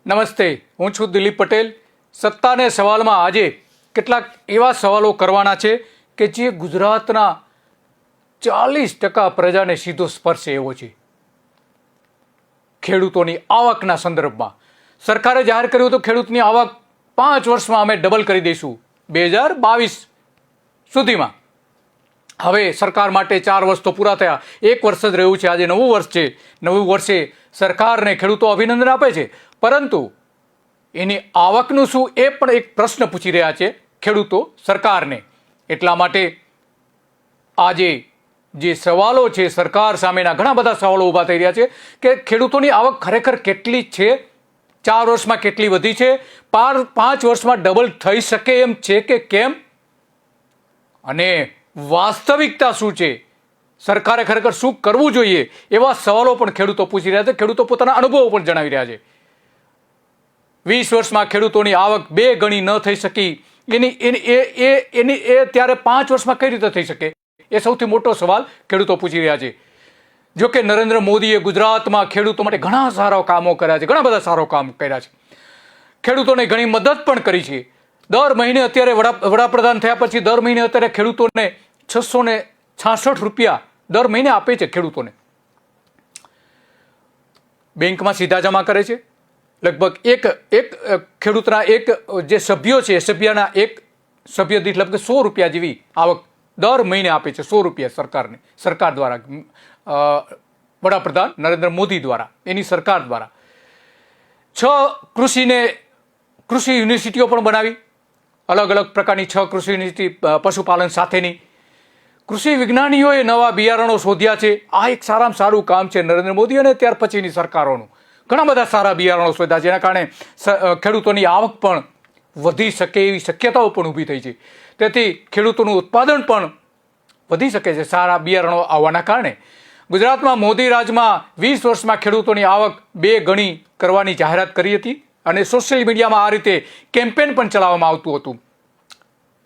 નમસ્તે, હું છું દિલીપ પટેલ. સત્તાને સવાલમાં આજે કેટલાક એવા સવાલો કરવાના છે કે જે ગુજરાતના 40% પ્રજાને સીધો સ્પર્શે એવો છે. ખેડૂતોની આવકના સંદર્ભમાં સરકારે જાહેર કર્યું હતું ખેડૂતની આવક 5 વર્ષમાં અમે ડબલ કરી દઈશું 2022 સુધીમાં. હવે સરકાર માટે 4 વર્ષ તો પૂરા થયા, 1 વર્ષ જ રહ્યું છે. આજે નવું વર્ષ છે. નવું વર્ષે સરકારને ખેડૂતો અભિનંદન આપે છે, પરંતુ એની આવકનું શું એ પણ એક પ્રશ્ન પૂછી રહ્યા છે ખેડૂતો સરકારને. એટલા માટે આજે જે સવાલો છે, સરકાર સામેના ઘણા બધા સવાલો ઊભા થઈ રહ્યા છે કે ખેડૂતોની આવક ખરેખર કેટલી છે, 4 વર્ષમાં કેટલી વધી છે, 5 વર્ષમાં ડબલ થઈ શકે એમ છે કે કેમ, અને વાસ્તવિકતા શું છે, સરકારે ખરેખર શું કરવું જોઈએ, એવા સવાલો પણ ખેડૂતો પૂછી રહ્યા છે. ખેડૂતો પોતાના અનુભવો પણ જણાવી રહ્યા છે. 20 વર્ષમાં ખેડૂતોની આવક 2 ગણી ન થઈ શકી એની ત્યારે 5 વર્ષમાં કઈ રીતે થઈ શકે, એ સૌથી મોટો સવાલ ખેડૂતો પૂછી રહ્યા છે. જો કે નરેન્દ્ર મોદીએ ગુજરાતમાં ખેડૂતો માટે ઘણા સારા કામો કર્યા છે, ઘણા બધા સારા કામ કર્યા છે. ખેડૂતોને ઘણી મદદ પણ કરી છે. દર મહિને અત્યારે વડાપ્રધાન થયા પછી દર મહિને અત્યારે ખેડૂતોને 666 રૂપિયા દર મહિને આપે છે. ખેડૂતોને બેંકમાં સીધા જમા કરે છે. લગભગ એક ખેડૂતના એક જે સભ્યો છે, સભ્યના એક સભ્ય દીઠ લગભગ 100 રૂપિયા જેવી આવક દર મહિને આપે છે. 100 રૂપિયા સરકાર દ્વારા, વડાપ્રધાન નરેન્દ્ર મોદી દ્વારા, એની સરકાર દ્વારા 6 કૃષિ યુનિવર્સિટીઓ પણ બનાવી, અલગ અલગ પ્રકારની 6 કૃષિ યુનિવર્સિટી પશુપાલન સાથેની. કૃષિ વિજ્ઞાનીઓએ નવા બિયારણો શોધ્યા છે. આ એક સારામાં સારું કામ છે નરેન્દ્ર મોદી અને ત્યાર પછીની સરકારોનું. ઘણા બધા સારા બિયારણો શોધ્યા, જેના કારણે ખેડૂતોની આવક પણ વધી શકે એવી શક્યતાઓ પણ ઊભી થઈ છે. તેથી ખેડૂતોનું ઉત્પાદન પણ વધી શકે છે સારા બિયારણો આવવાના કારણે. ગુજરાતમાં મોદી રાજમાં 20 વર્ષમાં ખેડૂતોની આવક 2 ગણી કરવાની જાહેરાત કરી હતી, અને સોશિયલ મીડિયામાં આ રીતે કેમ્પેન પણ ચલાવવામાં આવતું હતું.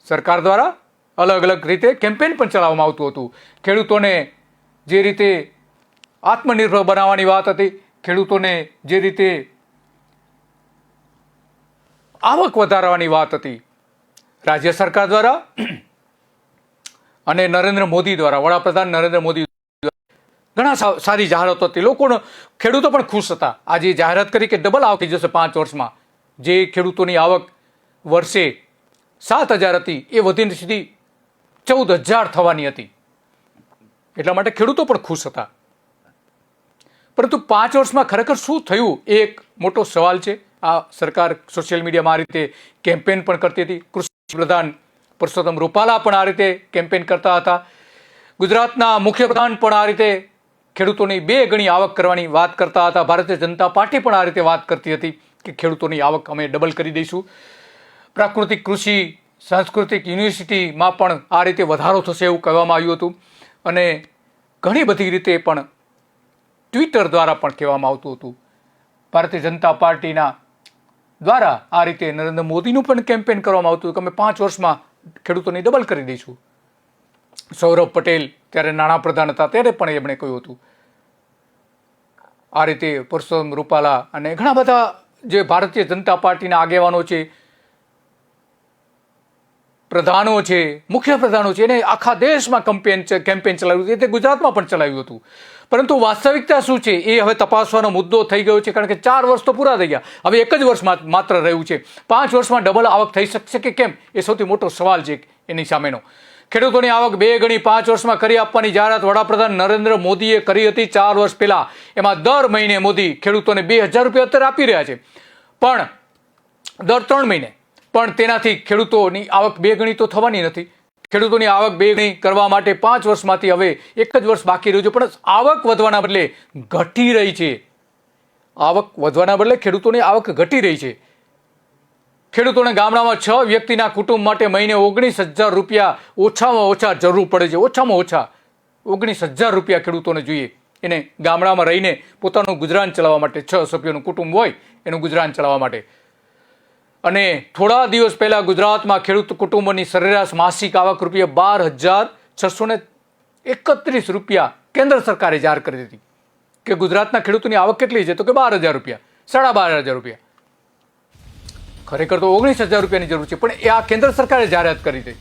સરકાર દ્વારા અલગ અલગ રીતે કેમ્પેન પણ ચલાવવામાં આવતું હતું. ખેડૂતોને જે રીતે આત્મનિર્ભર બનાવવાની વાત હતી, ખેડૂતોને જે રીતે આવક વધારવાની વાત હતી, રાજ્ય સરકાર દ્વારા અને નરેન્દ્ર મોદી દ્વારા, વડાપ્રધાન નરેન્દ્ર મોદી ઘણા સારી જાહેરાતો હતી. ખેડૂતો પણ ખુશ હતા. આજે જાહેરાત કરી કે ડબલ આવક થઈ જશે 5 વર્ષમાં. જે ખેડૂતોની આવક વર્ષે 7,000 હતી એ વધીને સીધી 14,000 થવાની હતી. એટલા માટે ખેડૂતો પણ ખુશ હતા. પરંતુ 5 વર્ષમાં ખરેખર શું થયું એ એક મોટો સવાલ છે. આ સરકાર સોશિયલ મીડિયામાં આ રીતે કેમ્પેન પણ કરતી હતી. કૃષિ પ્રધાન પરસોત્તમ રૂપાલા પણ આ રીતે કેમ્પેન કરતા હતા. ગુજરાતના મુખ્યપ્રધાન પણ આ રીતે ખેડૂતોની 2 ગણી આવક કરવાની વાત કરતા હતા. ભારતીય જનતા પાર્ટી પણ આ રીતે વાત કરતી હતી કે ખેડૂતોની આવક અમે ડબલ કરી દઈશું. પ્રાકૃતિક કૃષિ સાંસ્કૃતિક યુનિવર્સિટીમાં પણ આ રીતે વધારો થશે એવું કહેવામાં આવ્યું હતું, અને ઘણી બધી રીતે પણ ટ્વિટર દ્વારા પણ કહેવામાં આવતું હતું. ભારતીય જનતા પાર્ટીના દ્વારા આ રીતે નરેન્દ્ર મોદીનું પણ કેમ્પેન કરવામાં આવતું હતું કે અમે 5 વર્ષમાં ખેડૂતોની ડબલ કરી દઈશું. સૌરભ પટેલ ત્યારે નાણાપ્રધાન હતા, ત્યારે પણ એમણે કહ્યું હતું. આ રીતે પરસોત્તમ રૂપાલા અને ઘણા બધા જે ભારતીય જનતા પાર્ટીના આગેવાનો છે, પ્રધાનો છે, મુખ્ય પ્રધાનો છે, એને આખા દેશમાં કેમ્પેન ચલાવ્યું હતું. તે ગુજરાતમાં પણ ચલાવ્યું હતું. પરંતુ વાસ્તવિકતા શું છે એ હવે તપાસવાનો મુદ્દો થઈ ગયો છે, કારણ કે 4 વર્ષ તો પૂરા થઈ ગયા. હવે 1 જ વર્ષ માત્ર રહ્યું છે. 5 વર્ષમાં ડબલ આવક થઈ શકશે કે કેમ, એ સૌથી મોટો સવાલ છે એની સામેનો. ખેડૂતોની આવક 2 ગણી 5 વર્ષમાં કરી આપવાની જાહેરાત વડાપ્રધાન નરેન્દ્ર મોદીએ કરી હતી 4 વર્ષ પહેલા. એમાં દર મહિને મોદી ખેડૂતોને 2,000 રૂપિયા અત્યારે આપી રહ્યા છે, પણ દર 3 મહિને. પણ તેનાથી ખેડૂતોની આવક 2 ગણી તો થવાની નથી. ખેડૂતોની આવક 2 ગણી કરવા માટે 5 વર્ષમાંથી હવે 1 જ વર્ષ બાકી રહ્યું છે, પણ આવક વધવાના બદલે ઘટી રહી છે. આવક વધવાના બદલે ખેડૂતોની આવક ઘટી રહી છે. ખેડૂતોને ગામડામાં 6 વ્યક્તિના કુટુંબ માટે મહિને 19,000 રૂપિયા ઓછામાં ઓછા જરૂર પડે છે. ઓછામાં ઓછા 19,000 રૂપિયા ખેડૂતોને જોઈએ, એને ગામડામાં રહીને પોતાનું ગુજરાન ચલાવવા માટે. 6 સભ્યોનું કુટુંબ હોય એનું ગુજરાન ચલાવવા માટે. અને થોડા દિવસ પહેલા ગુજરાતમાં ખેડૂત કુટુંબોની સરેરાશ માસિક આવક ₹12,631 રૂપિયા કેન્દ્ર સરકારે જાહેર કરી હતી. કે ગુજરાતના ખેડૂતોની આવક કેટલી છે, તો કે 12,000 રૂપિયા, 12,500 રૂપિયા. ખરેખર તો 19,000 રૂપિયાની જરૂર છે, પણ એ આ કેન્દ્ર સરકારે જાહેરાત કરી છે.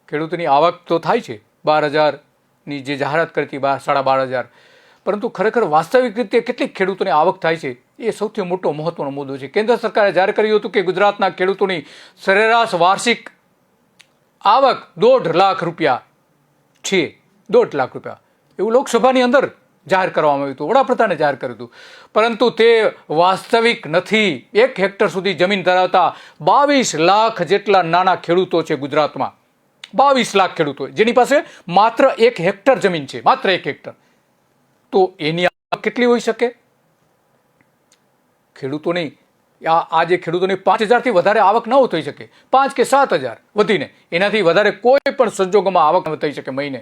ખેડૂતોની આવક તો થાય છે 12,000ની જે જાહેરાત કરી હતી 12,500, પરંતુ ખરેખર વાસ્તવિક રીતે કેટલીક ખેડૂતોની આવક થાય છે એ સૌથી મોટો મહત્વનો મુદ્દો છે. કેન્દ્ર સરકારે જાહેર કર્યું હતું કે ગુજરાતના ખેડૂતોની સરેરાશ વાર્ષિક આવક 1.5 લાખ રૂપિયા છે. 1.5 લાખ રૂપિયા એવું લોકસભાની અંદર જાહેર કરવામાં આવ્યું હતું, વડાપ્રધાને જાહેર કર્યું હતું, પરંતુ તે વાસ્તવિક નથી. 1 હેક્ટર સુધી જમીન ધરાવતા 22 લાખ જેટલા નાના ખેડૂતો છે ગુજરાતમાં. 22 લાખ ખેડૂતો જેની પાસે માત્ર 1 હેક્ટર જમીન છે, માત્ર 1 હેક્ટર. તો એની આવક કેટલી હોઈ શકે? ખેડૂતોની આજે ખેડૂતોની 5,000 થી વધારે આવક ન થઈ શકે, 5 કે 7,000 વધીને, એનાથી વધારે કોઈ પણ સંજોગોમાં આવક ન થઈ શકે મહિને.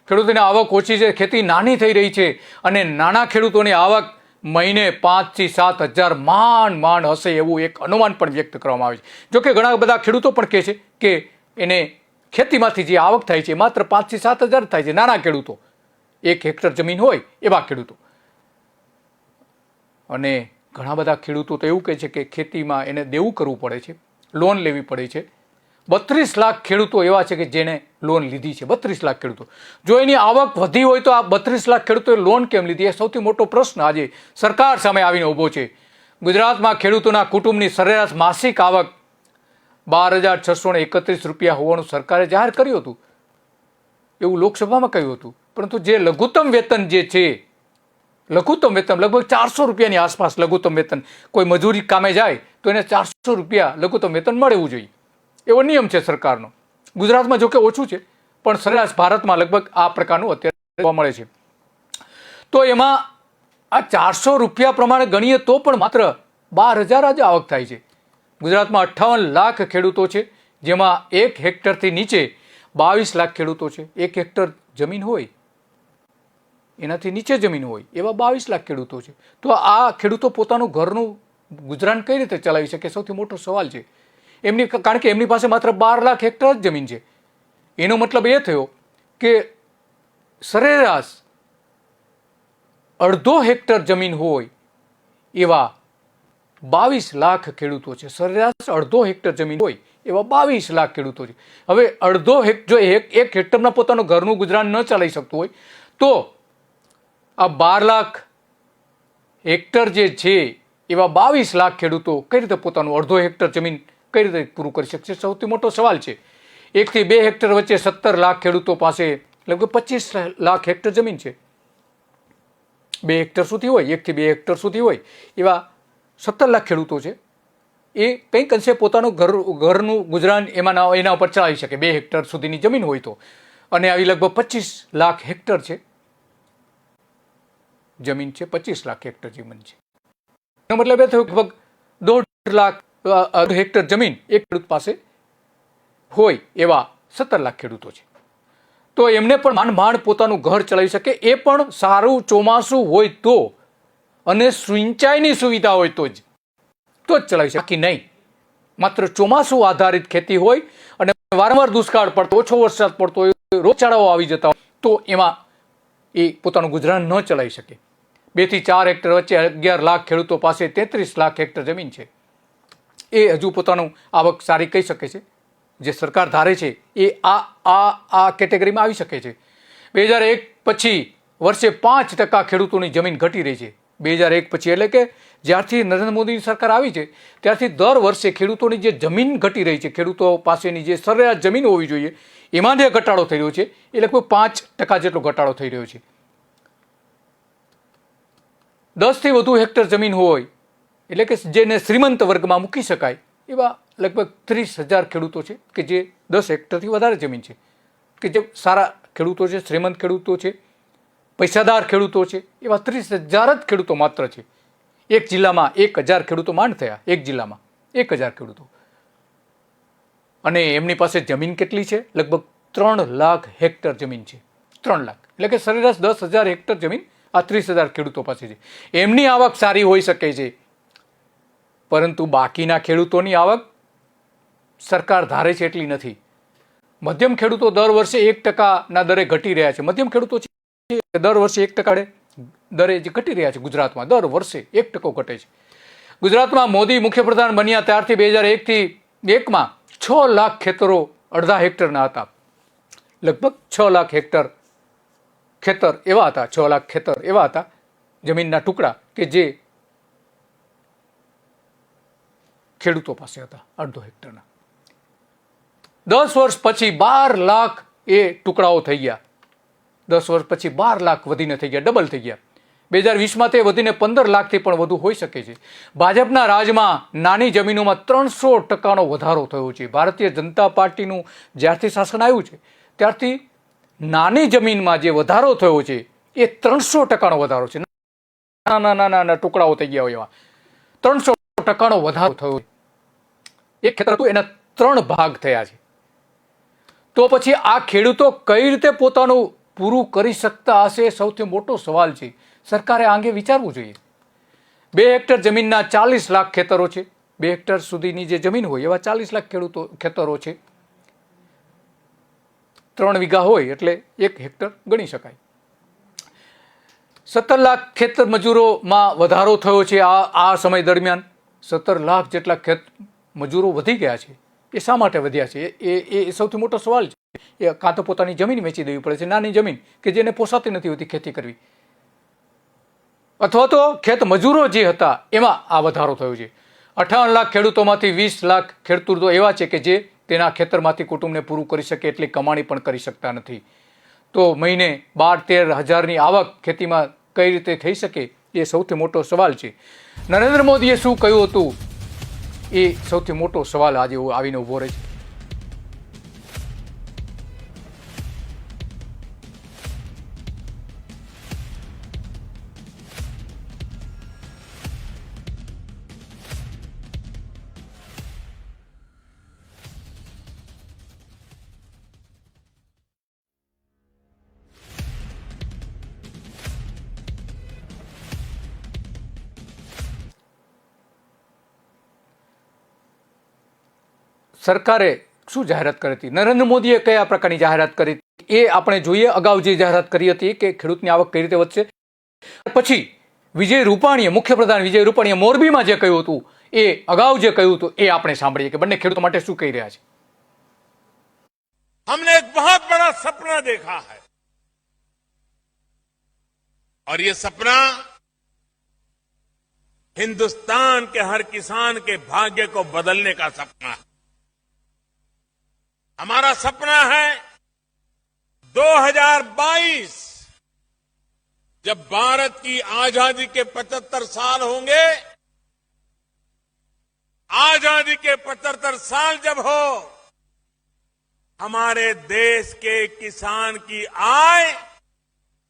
ખેડૂતોની આવક ઓછી છે, ખેતી નાની થઈ રહી છે, અને નાના ખેડૂતોની આવક મહિને 5 થી 7,000 માંડ હશે એવું એક અનુમાન પણ વ્યક્ત કરવામાં આવે છે. જોકે ઘણા બધા ખેડૂતો પણ કહે છે કે એને ખેતીમાંથી જે આવક થાય છે માત્ર 5 થી 7,000 થાય છે. નાના ખેડૂતો, 1 હેક્ટર જમીન હોય એવા ખેડૂતો. અને ઘણા બધા ખેડૂતો તો એવું કહે છે કે ખેતીમાં એને દેવું કરવું પડે છે, લોન લેવી પડે છે. 32 લાખ ખેડૂતો એવા છે કે જેને લોન લીધી છે. 32 લાખ ખેડૂતો. જો એની આવક વધી હોય તો આ 32 લાખ ખેડૂતોએ લોન કેમ લીધી? એ સૌથી મોટો પ્રશ્ન આજે સરકાર સામે આવીને ઊભો છે. ગુજરાતમાં ખેડૂતોના કુટુંબની સરેરાશ માસિક આવક 12,631 રૂપિયા હોવાનું સરકારે જાહેર કર્યું હતું, એવું લોકસભામાં કહ્યું હતું. પરંતુ જે લઘુત્તમ વેતન જે છે, લઘુત્તમ વેતન લગભગ 400 રૂપિયાની આસપાસ લઘુત્તમ વેતન, કોઈ મજૂરી કામે જાય તો એને 400 રૂપિયા લઘુત્તમ વેતન મળવું જોઈએ, એવો નિયમ છે સરકારનો. ગુજરાતમાં જોકે ઓછું છે, પણ સરેરાશ ભારતમાં લગભગ આ પ્રકારનું અત્યારે જોવા મળે છે. તો એમાં આ 400 રૂપિયા પ્રમાણે ગણીએ તો પણ માત્ર 12,000 જ આવક થાય છે. ગુજરાતમાં 58 લાખ ખેડૂતો છે, જેમાં 1 હેક્ટરથી નીચે 22 લાખ ખેડૂતો છે. 1 હેક્ટર જમીન હોય, એનાથી નીચે જમીન હોય એવા 22 લાખ ખેડૂતો છે. તો આ ખેડૂતો પોતાનું ઘરનું ગુજરાન કઈ રીતે ચલાવી શકે? સૌથી મોટો સવાલ છે એમની, કારણ કે એમની પાસે માત્ર 12 લાખ હેક્ટર જ જમીન છે. એનો મતલબ એ થયો કે સરેરાશ 1.5 હેક્ટર જમીન હોય એવા 22 લાખ ખેડૂતો છે. સરેરાશ 1.5 હેક્ટર જમીન હોય એવા 22 લાખ ખેડૂતો છે. હવે 1.5 જો 1 હેક્ટરમાં પોતાનું ઘરનું ગુજરાન ન ચલાવી શકતું હોય તો આ 12 લાખ હેક્ટર જે છે એવા 22 લાખ ખેડૂતો કઈ રીતે પોતાનું 1.5 હેક્ટર જમીન કઈ રીતે પૂરું કરી શકશે? સૌથી મોટો સવાલ છે. 1 થી 2 હેક્ટર વચ્ચે 17 લાખ ખેડૂતો પાસે લગભગ 25 લાખ હેક્ટર જમીન છે. 2 હેક્ટર સુધી હોય, 1 થી 2 હેક્ટર સુધી હોય એવા 17 લાખ ખેડૂતો છે. એ કંઈક અંશે પોતાનું ઘરનું ગુજરાન એના ઉપર ચલાવી શકે 2 હેક્ટર સુધીની જમીન હોય તો. અને આવી લગભગ 25 લાખ હેક્ટર છે જમીન છે, 25 લાખ હેક્ટર જમીન છે. એનો મતલબ એ થયો લગભગ 1.5 લાખ હેક્ટર જમીન એક ખેડૂત પાસે હોય એવા 17 લાખ ખેડૂતો છે. તો એમને પણ માંડ પોતાનું ઘર ચલાવી શકે, એ પણ સારું ચોમાસું હોય તો, અને સિંચાઈની સુવિધા હોય તો જ ચલાવી શકે, બાકી નહીં. માત્ર ચોમાસું આધારિત ખેતી હોય અને વારંવાર દુષ્કાળ પડતો, ઓછો વરસાદ પડતો હોય, રોગચાળાઓ આવી જતા હોય તો એમાં એ પોતાનું ગુજરાન ન ચલાવી શકે. 2 થી 4 હેક્ટર વચ્ચે 11 લાખ ખેડૂતો પાસે 33 લાખ હેક્ટર જમીન છે. એ હજુ પોતાનું આવક સારી કહી શકે છે. જે સરકાર ધારે છે એ આ કેટેગરીમાં આવી શકે છે. 2001 પછી વર્ષે 5% ખેડૂતોની જમીન ઘટી રહી છે. 2001 પછી એટલે કે જ્યારથી નરેન્દ્ર મોદીની સરકાર આવી છે ત્યારથી દર વર્ષે ખેડૂતોની જે જમીન ઘટી રહી છે, ખેડૂતો પાસેની જે સરેરાશ જમીન હોવી જોઈએ એમાં જે ઘટાડો થઈ રહ્યો છે એ લગભગ 5% જેટલો ઘટાડો થઈ રહ્યો છે. 10 થી વધુ હેક્ટર જમીન હોય એટલે કે જેને શ્રીમંત વર્ગમાં મૂકી શકાય એવા લગભગ 30,000 ખેડૂતો છે કે જે 10 હેક્ટરથી વધારે જમીન છે, કે જે સારા ખેડૂતો છે, શ્રીમંત ખેડૂતો છે, પૈસાદાર ખેડૂતો છે. એવા 30,000 જ ખેડૂતો માત્ર છે. એક જિલ્લામાં 1,000 ખેડૂતો માંડ થયા, એક જિલ્લામાં 1,000 ખેડૂતો. અને એમની પાસે જમીન કેટલી છે? લગભગ 3 લાખ હેક્ટર જમીન છે. 3 લાખ એટલે કે સરેરાશ 10,000 હેક્ટર જમીન આ 30,000 ખેડૂતો પાસે છે. એમની આવક સારી હોઈ શકે છે, પરંતુ બાકીના ખેડૂતોની આવક સરકાર ધારે છે એટલી નથી. મધ્યમ ખેડૂતો દર વર્ષે 1%ના દરે ઘટી રહ્યા છે. મધ્યમ ખેડૂતો છે દર વર્ષે 1% દરે જે ઘટી રહ્યા છે ગુજરાતમાં, દર વર્ષે 1% ઘટે છે. ગુજરાતમાં મોદી મુખ્યપ્રધાન બન્યા ત્યારથી 2001માં 6 લાખ ખેતરો અડધા હેક્ટરના હતા. લગભગ 6 લાખ ખેતર એવા હતા, 6 લાખ ખેતર એવા હતા, જમીનના ટુકડા કે જે ખેડૂતો પાસે હતા અડધો હેક્ટરના. 10 વર્ષ પછી 12 લાખ એ ટુકડાઓ થઈ ગયા. 10 વર્ષ પછી 12 લાખ વધીને થઈ ગયા, ડબલ થઈ ગયા. 2020માં તે વધીને 15 લાખથી પણ વધુ હોઈ શકે છે. ભાજપના રાજમાં નાની જમીનોમાં 300%નો વધારો થયો છે. ભારતીય જનતા પાર્ટીનું જ્યારથી શાસન આવ્યું છે ત્યારથી નાની જમીનમાં જે વધારો થયો છે એ 300%નો વધારો છે. નાના ટુકડાઓ થઈ ગયા હોય એવા 300%નો વધારો થયો છે. એક ખેતર હતું એના 3 ભાગ થયા છે. તો પછી આ ખેડૂતો કઈ રીતે પોતાનું પૂરું કરી શકતા હશે? સૌથી મોટો સવાલ છે. સરકારે આ અંગે વિચારવું જોઈએ. 2 હેક્ટર જમીનના 40 લાખ ખેતરો છે. 2 હેક્ટર સુધીની જે જમીન હોય એવા 40 લાખ ખેતરો છે. 3 વીઘા હોય એટલે 1 હેક્ટર ગણી શકાય. 17 લાખ ખેતર મજૂરોમાં વધારો થયો છે. આ સમય દરમિયાન 17 લાખ જેટલા મજૂરો વધી ગયા છે. એ શા માટે વધ્યા છે? એ સૌથી મોટો સવાલ છે. એ કાં તો પોતાની જમીન વેચી દેવી પડે છે, નાની જમીન કે જેને પોસાતી નથી હોતી ખેતી કરવી, અથવા તો ખેત મજૂરો જે હતા એમાં આ વધારો થયો છે. 58 લાખ ખેડૂતોમાંથી 20 લાખ ખેડૂતો એવા છે કે જે તેના ખેતરમાંથી કુટુંબને પૂરું કરી શકે એટલી કમાણી પણ કરી શકતા નથી. તો મહિને 12-13 હજારની આવક ખેતીમાં કઈ રીતે થઈ શકે? એ સૌથી મોટો સવાલ છે. નરેન્દ્ર મોદીએ શું કહ્યું હતું એ સૌથી મોટો સવાલ આજે આવીને ઊભો રહે છે. સરકારે શું જાહેરાત કરી હતી? નરેન્દ્ર મોદીએ કયા પ્રકારની જાહેરાત કરી એ આપણે જોઈએ. અગાઉ જે જાહેરાત કરી હતી કે ખેડૂતની આવક કઈ રીતે વધશે, પછી મુખ્યપ્રધાન વિજય રૂપાણીએ મોરબીમાં જે કહ્યું હતું એ અગાઉ જે કહ્યું હતું એ આપણે સાંભળીએ કે બંને ખેડૂતો માટે શું કહી રહ્યા છે. हमने एक बहुत बड़ा सपना देखा है और ये सपना हिंदुस्तान के हर किसान के भाग्य को बदलने का सपना है. हमारा सपना है 2022 जब भारत की आजादी के 75 साल होंगे, आजादी के 75 साल जब हो, हमारे देश के किसान की आय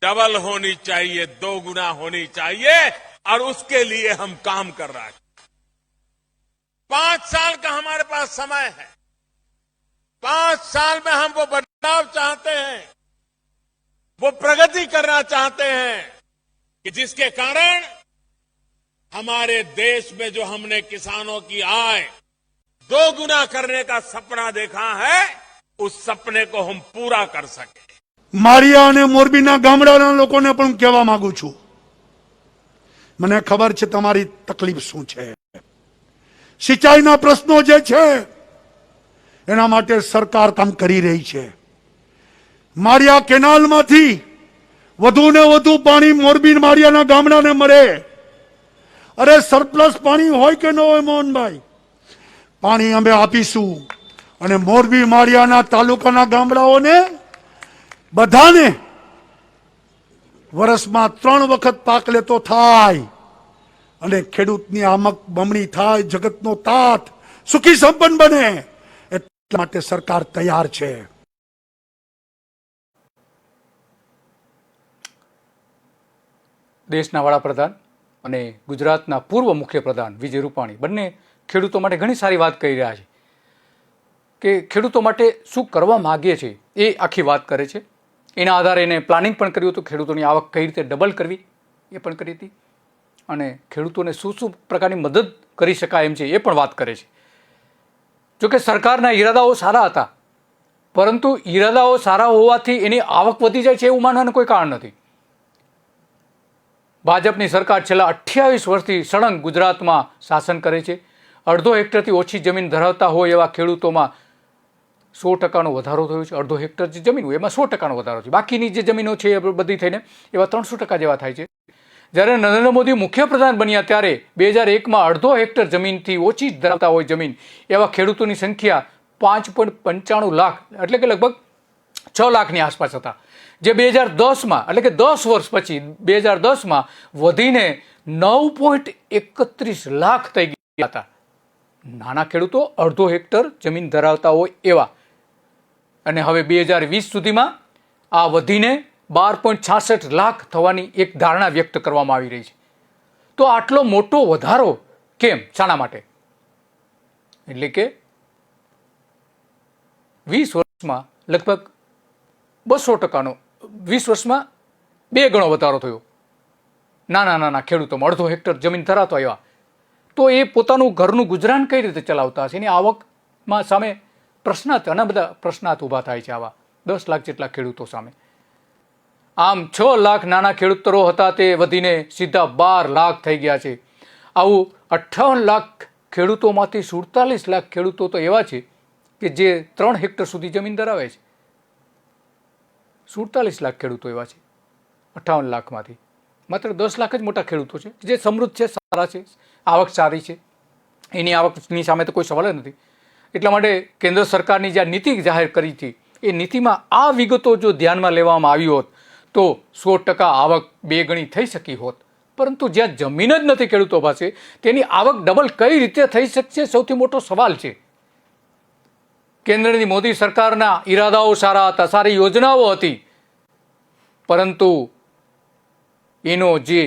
डबल होनी चाहिए, 2 गुना होनी चाहिए और उसके लिए हम काम कर रहे हैं. 5 साल का हमारे पास समय है. 5 साल में हम वो बदलाव चाहते हैं, वो प्रगति करना चाहते हैं कि जिसके कारण हमारे देश में जो हमने किसानों की आय 2 गुना करने का सपना देखा है, उस सपने को हम पूरा कर सके. માળિયા અને મોરબીના ગામડાના લોકોને પણ કહેવા માંગુ છું, મને ખબર છે તમારી તકલીફ શું છે. સિંચાઈના પ્રશ્નો જે છે એના માટે સરકાર કામ કરી રહી છે. માળિયા કેનાલમાંથી વધુ ને વધુ પાણી મોરબી માળિયાના ગામડાને મળે. અરે સરપ્લસ પાણી હોય કે ન હોય મોહનભાઈ, પાણી અમે આપીશું અને મોરબી માળિયાના તાલુકાના ગામડાઓને બધાને વર્ષમાં 3 વખત પાક લેતો થાય અને ખેડૂતની આવક બમણી થાય, જગતનો તાત સુખી સંપન્ન બને, એટલા માટે સરકાર તૈયાર છે. દેશના વડાપ્રધાન અને ગુજરાતના પૂર્વ મુખ્યપ્રધાન વિજય રૂપાણી બંને ખેડૂતો માટે ઘણી સારી વાત કહી રહ્યા છે કે ખેડૂતો માટે શું કરવા માગે છે એ આખી વાત કરે છે. એના આધારે એને પ્લાનિંગ પણ કર્યું હતું, ખેડૂતોની આવક કઈ રીતે ડબલ કરવી એ પણ કરી હતી અને ખેડૂતોને શું શું પ્રકારની મદદ કરી શકાય એમ છે એ પણ વાત કરે છે. જોકે સરકારના ઈરાદાઓ સારા હતા, પરંતુ ઈરાદાઓ સારા હોવાથી એની આવક વધી જાય છે એવું માનવાનું કોઈ કારણ નથી. ભાજપની સરકાર છેલ્લા 28 વર્ષથી સળંગ ગુજરાતમાં શાસન કરે છે. અડધો હેક્ટરથી ઓછી જમીન ધરાવતા હોય એવા ખેડૂતોમાં 100% વધારો થયો છે. અડધો હેક્ટર જે જમીન હોય એમાં 100% વધારો છે. બાકીની જે જમીનો છે એ બધી થઈને એવા 300% જેવા થાય છે. જ્યારે નરેન્દ્ર મોદી મુખ્યપ્રધાન બન્યા ત્યારે 2001માં અડધો હેક્ટર જમીનથી ઓછી ધરાવતા હોય જમીન એવા ખેડૂતોની સંખ્યા 5.95 લાખ એટલે કે લગભગ 6 લાખની આસપાસ હતા, જે 2010માં એટલે કે 10 વર્ષ પછી 2010માં વધીને 9.31 લાખ થઈ ગયા હતા. નાના ખેડૂતો અડધો હેક્ટર જમીન ધરાવતા હોય એવા, અને હવે 2020 સુધીમાં આ વધીને 12.66 લાખ થવાની એક ધારણા વ્યક્ત કરવામાં આવી રહી છે. તો આટલો મોટો વધારો કેમ, શાના માટે? એટલે કે 20 વર્ષમાં લગભગ 200%નો 20 વર્ષમાં 2 ગણો વધારો થયો નાના ખેડૂતોમાં અડધો હેક્ટર જમીન ધરાવતો એવા. તો એ પોતાનું ઘરનું ગુજરાન કઈ રીતે ચલાવતા હશે? એની આવકમાં સામે પ્રશ્નાર્થ, ઘણા બધા પ્રશ્નાર્થ ઊભા થાય છે આવા 10 લાખ જેટલા ખેડૂતો સામે. આમ 6 લાખ નાના ખેડૂતો હતા તે વધીને સીધા 12 લાખ થઈ ગયા છે. આવું 58 લાખ ખેડૂતોમાંથી 47 લાખ ખેડૂતો તો એવા છે કે જે 3 હેક્ટર સુધી જમીન ધરાવે છે. 47 લાખ ખેડૂતો એવા છે 58 લાખમાંથી. માત્ર 10 લાખ જ મોટા ખેડૂતો છે જે સમૃદ્ધ છે, સારા છે, આવક સારી છે. એની આવકની સામે તો કોઈ સવાલ જ નથી. એટલા માટે કેન્દ્ર સરકારની જે નીતિ જાહેર કરી હતી એ નીતિમાં આ વિગતો જો ધ્યાનમાં લેવામાં આવી હોત તો 100% આવક 2 ગણી થઈ શકી હોત. પરંતુ જ્યાં જમીન જ નથી ખેડૂતો પાસે, તેની આવક ડબલ કઈ રીતે થઈ શકશે? સૌથી મોટો સવાલ છે. કેન્દ્રની મોદી સરકારના ઈરાદાઓ સારા હતા, સારી યોજનાઓ હતી, પરંતુ એનો જે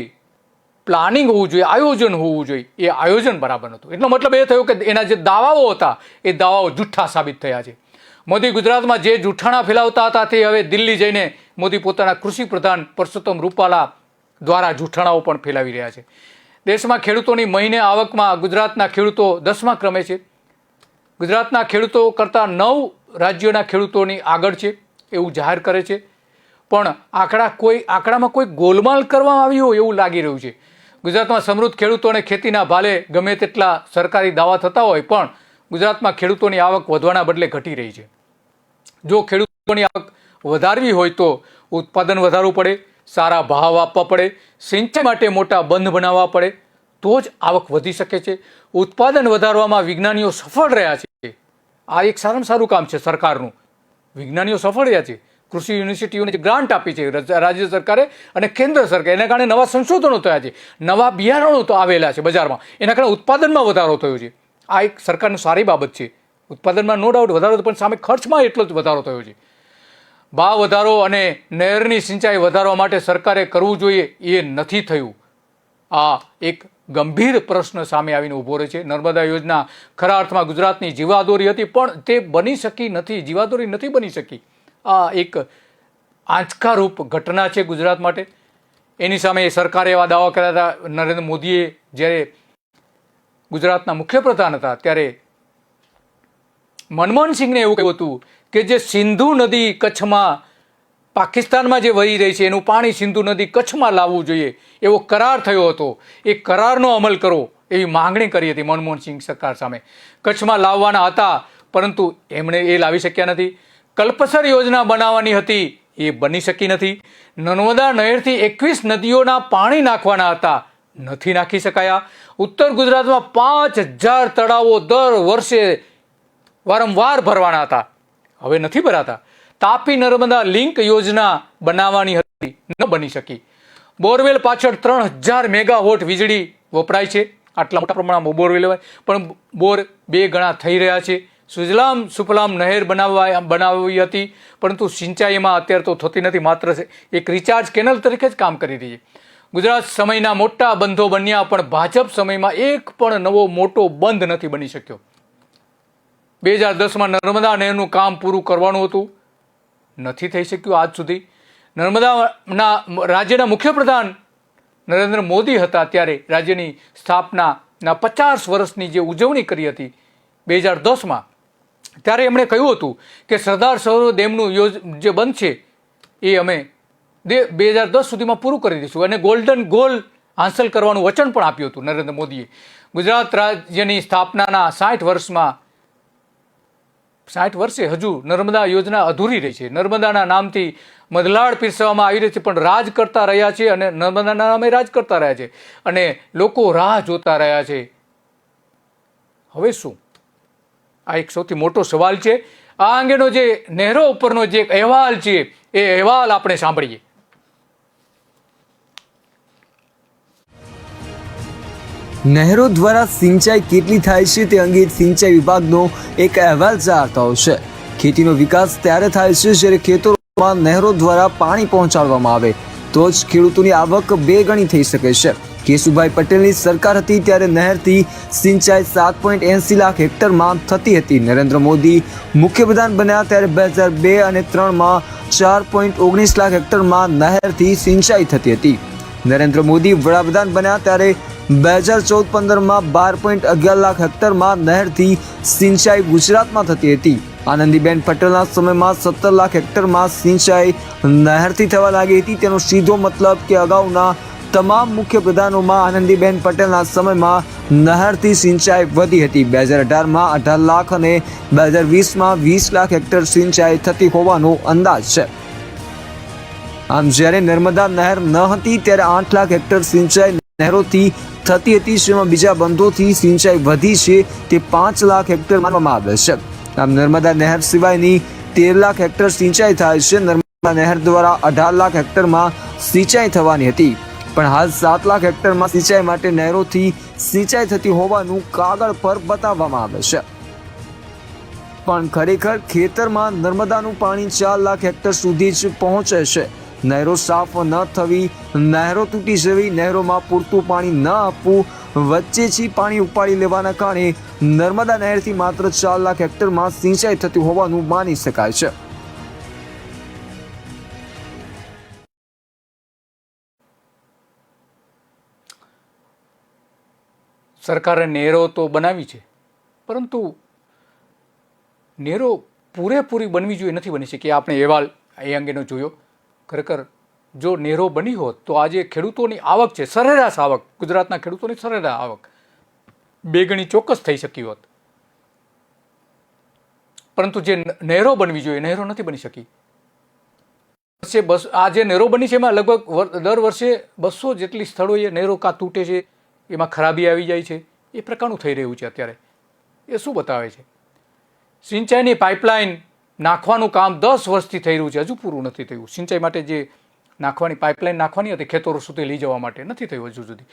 પ્લાનિંગ હોવું જોઈએ, આયોજન હોવું જોઈએ, એ આયોજન બરાબર નહોતું. એટલો મતલબ એ થયો કે એના જે દાવાઓ હતા એ દાવાઓ જૂઠ્ઠા સાબિત થયા છે. મોદી ગુજરાતમાં જે જૂઠાણા ફેલાવતા હતા તે હવે દિલ્હી જઈને મોદી પોતાના કૃષિ પ્રધાન પરસોત્તમ રૂપાલા દ્વારા જૂઠાણાઓ પણ ફેલાવી રહ્યા છે. દેશમાં ખેડૂતોની મહિને આવકમાં ગુજરાતના ખેડૂતો 10મા ક્રમે છે. ગુજરાતના ખેડૂતો કરતાં 9 રાજ્યોના ખેડૂતોની આગળ છે એવું જાહેર કરે છે. પણ આંકડામાં કોઈ ગોલમાલ કરવામાં આવી હોય એવું લાગી રહ્યું છે. ગુજરાતમાં સમૃદ્ધ ખેડૂતોને ખેતીના ભાલે ગમે તેટલા સરકારી દાવા થતા હોય પણ ગુજરાતમાં ખેડૂતોની આવક વધવાના બદલે ઘટી રહી છે. જો ખેડૂતોની આવક વધારવી હોય તો ઉત્પાદન વધારવું પડે, સારા ભાવ આપવા પડે, સિંચાઈ માટે મોટા બંધ બનાવવા પડે, તો જ આવક વધી શકે છે. ઉત્પાદન વધારવામાં વિજ્ઞાનીઓ સફળ રહ્યા છે. આ એક સારામાં સારું કામ છે સરકારનું. વિજ્ઞાનીઓ સફળ રહ્યા છે. કૃષિ યુનિવર્સિટીઓને જે ગ્રાન્ટ આપી છે રાજ્ય સરકારે અને કેન્દ્ર સરકારે, એના કારણે નવા સંશોધનો થયા છે, નવા બિયારણો તો આવેલા છે બજારમાં, એના કારણે ઉત્પાદનમાં વધારો થયો છે. આ એક સરકારની સારી બાબત છે. ઉત્પાદનમાં નો ડાઉટ વધારો, પણ સામે ખર્ચમાં એટલો જ વધારો થયો છે. ભાવ વધારો અને નહેરની સિંચાઈ વધારવા માટે સરકારે કરવું જોઈએ એ નથી થયું. આ એક ગંભીર પ્રશ્ન સામે આવીને ઊભો રહે છે. નર્મદા યોજના ખરા અર્થમાં ગુજરાતની જીવાદોરી હતી પણ તે બની શકી નથી, જીવાદોરી નથી બની શકી. આ એક આંચકારૂપ ઘટના છે ગુજરાત માટે. એની સામે સરકારે એવા દાવા કર્યા હતા. નરેન્દ્ર મોદીએ જ્યારે ગુજરાતના મુખ્યપ્રધાન હતા ત્યારે મનમોહનસિંહને એવું કહ્યું હતું કે જે સિંધુ નદી કચ્છમાં, પાકિસ્તાનમાં જે વહી રહી છે એનું પાણી સિંધુ નદી કચ્છમાં લાવવું જોઈએ એવો કરાર થયો હતો. એ કરારનો અમલ કરો એવી માંગણી કરી હતી મનમોહનસિંહ સરકાર સામે. કચ્છમાં લાવવાના હતા પરંતુ એમણે એ લાવી શક્યા નથી. કલ્પસર યોજના બનાવવાની હતી, એ બની શકી નથી. નર્મદા નહેરથી 21 નદીઓના પાણી નાખવાના હતા, નથી નાખી શકાયા. ઉત્તર ગુજરાતમાં 5000 તળાવો દર વર્ષે વારંવાર ભરવાના હતા, હવે નથી ભરાતા. તાપી નર્મદા લિંક યોજના બનાવવાની હતી, ન બની શકી. બોરવેલ પાછળ 3000 મેગાવોટ વીજળી વપરાય છે. આટલા મોટા પ્રમાણમાં બોરવેલ હોય પણ બોર 2 ગણા થઈ રહ્યા છે. સુજલામ સુફલામ નહેર બનાવવી હતી પરંતુ સિંચાઈમાં અત્યારે તો થતી નથી, માત્ર એક રિચાર્જ કેનલ તરીકે જ કામ કરી રહી છે. ગુજરાત સમયના મોટા બંધો બન્યા પણ ભાજપ સમયમાં એક પણ નવો મોટો બંધ નથી બની શક્યો. 2010માં નર્મદા નહેરનું કામ પૂરું કરવાનું હતું, નથી થઈ શક્યું આજ સુધી. નર્મદાના રાજ્યના મુખ્યપ્રધાન નરેન્દ્ર મોદી હતા ત્યારે રાજ્યની સ્થાપનાના 50 વર્ષની જે ઉજવણી કરી હતી 2010માં, ત્યારે એમણે કહ્યું હતું કે સરદાર સરોવર ડેમનું જે બંધ છે એ અમે 2010 સુધીમાં પૂરું કરી દઈશું અને ગોલ્ડન ગોલ હાંસલ કરવાનું વચન પણ આપ્યું હતું નરેન્દ્ર મોદીએ. ગુજરાત રાજ્યની સ્થાપનાના 60 વર્ષે હજુ નર્મદા યોજના અધૂરી રહી છે. નર્મદાના નામથી મધલાડ પીરસવામાં આવી રહી છે, પણ રાજ કરતા રહ્યા છે અને નર્મદાના નામે રાજ કરતા રહ્યા છે અને લોકો રાહ જોતા રહ્યા છે. હવે શું? આ એક સૌથી મોટો સવાલ છે. આ અંગેનો જે નહેરો ઉપરનો જે એક અહેવાલ છે એ અહેવાલ આપણે સાંભળીએ. નહેરો દ્વારા સિંચાઈ કેટલી થાય છે તે અંગે સિંચાઈ વિભાગનો એક અહેવાલ જાહેર થયો છે. ખેતીનો વિકાસ ત્યારે થાય છે જ્યારે ખેતરોમાં નહેરો દ્વારા પાણી પહોંચાડવામાં આવે તો જ ખેડૂતોની આવક 2 ગણી થઈ શકે છે. કેશુભાઈ પટેલની સરકાર હતી ત્યારે નહેરથી સિંચાઈ 7.80 લાખ હેક્ટરમાં થતી હતી. નરેન્દ્ર મોદી મુખ્યપ્રધાન બન્યા ત્યારે 2002 અને 3માં 4.19 લાખ હેક્ટરમાં નહેરથી સિંચાઈ થતી હતી. નરેન્દ્ર મોદી વડાપ્રધાન બન્યા ત્યારે 2014-15માં 12.11 લાખ હેક્ટરમાં નહેરથી સિંચાઈ ગુજરાતમાં થતી હતી. આનંદીબેન પટેલના સમયમાં 17 લાખ હેક્ટરમાં સિંચાઈ નહેરથી થવા લાગી હતી. તેનો સીધો મતલબ કે અગાઉના તમામ મુખ્યપ્રધાનોમાં આનંદીબેન પટેલના સમયમાં નહેરથી સિંચાઈ વધી હતી. 2018માં 18 લાખ અને 2020માં 20 લાખ હેક્ટર સિંચાઈ થતી હોવાનો અંદાજ છે. આમ જ્યારે નર્મદા નહેર ન હતી ત્યારે 8 લાખ હેક્ટર સિંચાઈ નહેરોથી થતી હતી, જેમાં બીજા બંધોથી સિંચાઈ વધી છે તે 5 લાખ હેક્ટર માનવામાં આવે છે. આમ નર્મદા નહેર સિવાયની 13 લાખ હેક્ટર સિંચાઈ થાય છે. નર્મદા નહેર દ્વારા 18 લાખ હેક્ટરમાં સિંચાઈ થવાની હતી, પણ હાલ 7 લાખ હેક્ટરમાં સિંચાઈ માટે નહેરોથી સિંચાઈ થતી હોવાનું કાગળ પર બતાવવામાં આવે છે. પણ ખરેખર ખેતરમાં નર્મદાનું પાણી 4 લાખ હેક્ટર સુધી જ પહોંચે છે. નહેરો સાફ ન થવી, નહેરો તૂટી જવી, નહેરોમાં પૂરતું પાણી ન આપવું, વચ્ચેથી પાણી ઉપાડી લેવાના કારણે નર્મદા નહેરથી માત્ર 4 લાખ હેક્ટરમાં સિંચાઈ થતી હોવાનું માની શકાય છે. સરકારે નહેરો તો બનાવી છે, પરંતુ નહેરો પૂરેપૂરી બનવી જોઈએ નથી બની શકી. આપણે અહેવાલ એ અંગેનો જોયો. ખરેખર જો નહેરો બની હોત તો આજે ખેડૂતોની આવક છે, સરેરાશ આવક, ગુજરાતના ખેડૂતોની સરેરાશ આવક 2 ગણી ચોક્કસ થઈ શકી હોત. પરંતુ જે નહેરો બનવી જોઈએ નહેરો નથી બની શકી. આ જે નહેરો બની છે એમાં લગભગ દર વર્ષે 200 જેટલી સ્થળોએ નહેરો કાં તૂટે છે, એમાં ખરાબી આવી જાય છે. એ પ્રકારનું થઈ રહ્યું છે અત્યારે. એ શું બતાવે છે? સિંચાઈની પાઇપલાઇન નાખવાનું કામ 10 વર્ષથી થઈ રહ્યું છે, હજુ પૂરું નથી થયું. સિંચાઈ માટે જે નાખવાની પાઇપલાઇન નાખવાની હતી ખેતરો સુધી લઈ જવા માટે, નથી થયું હજુ સુધી.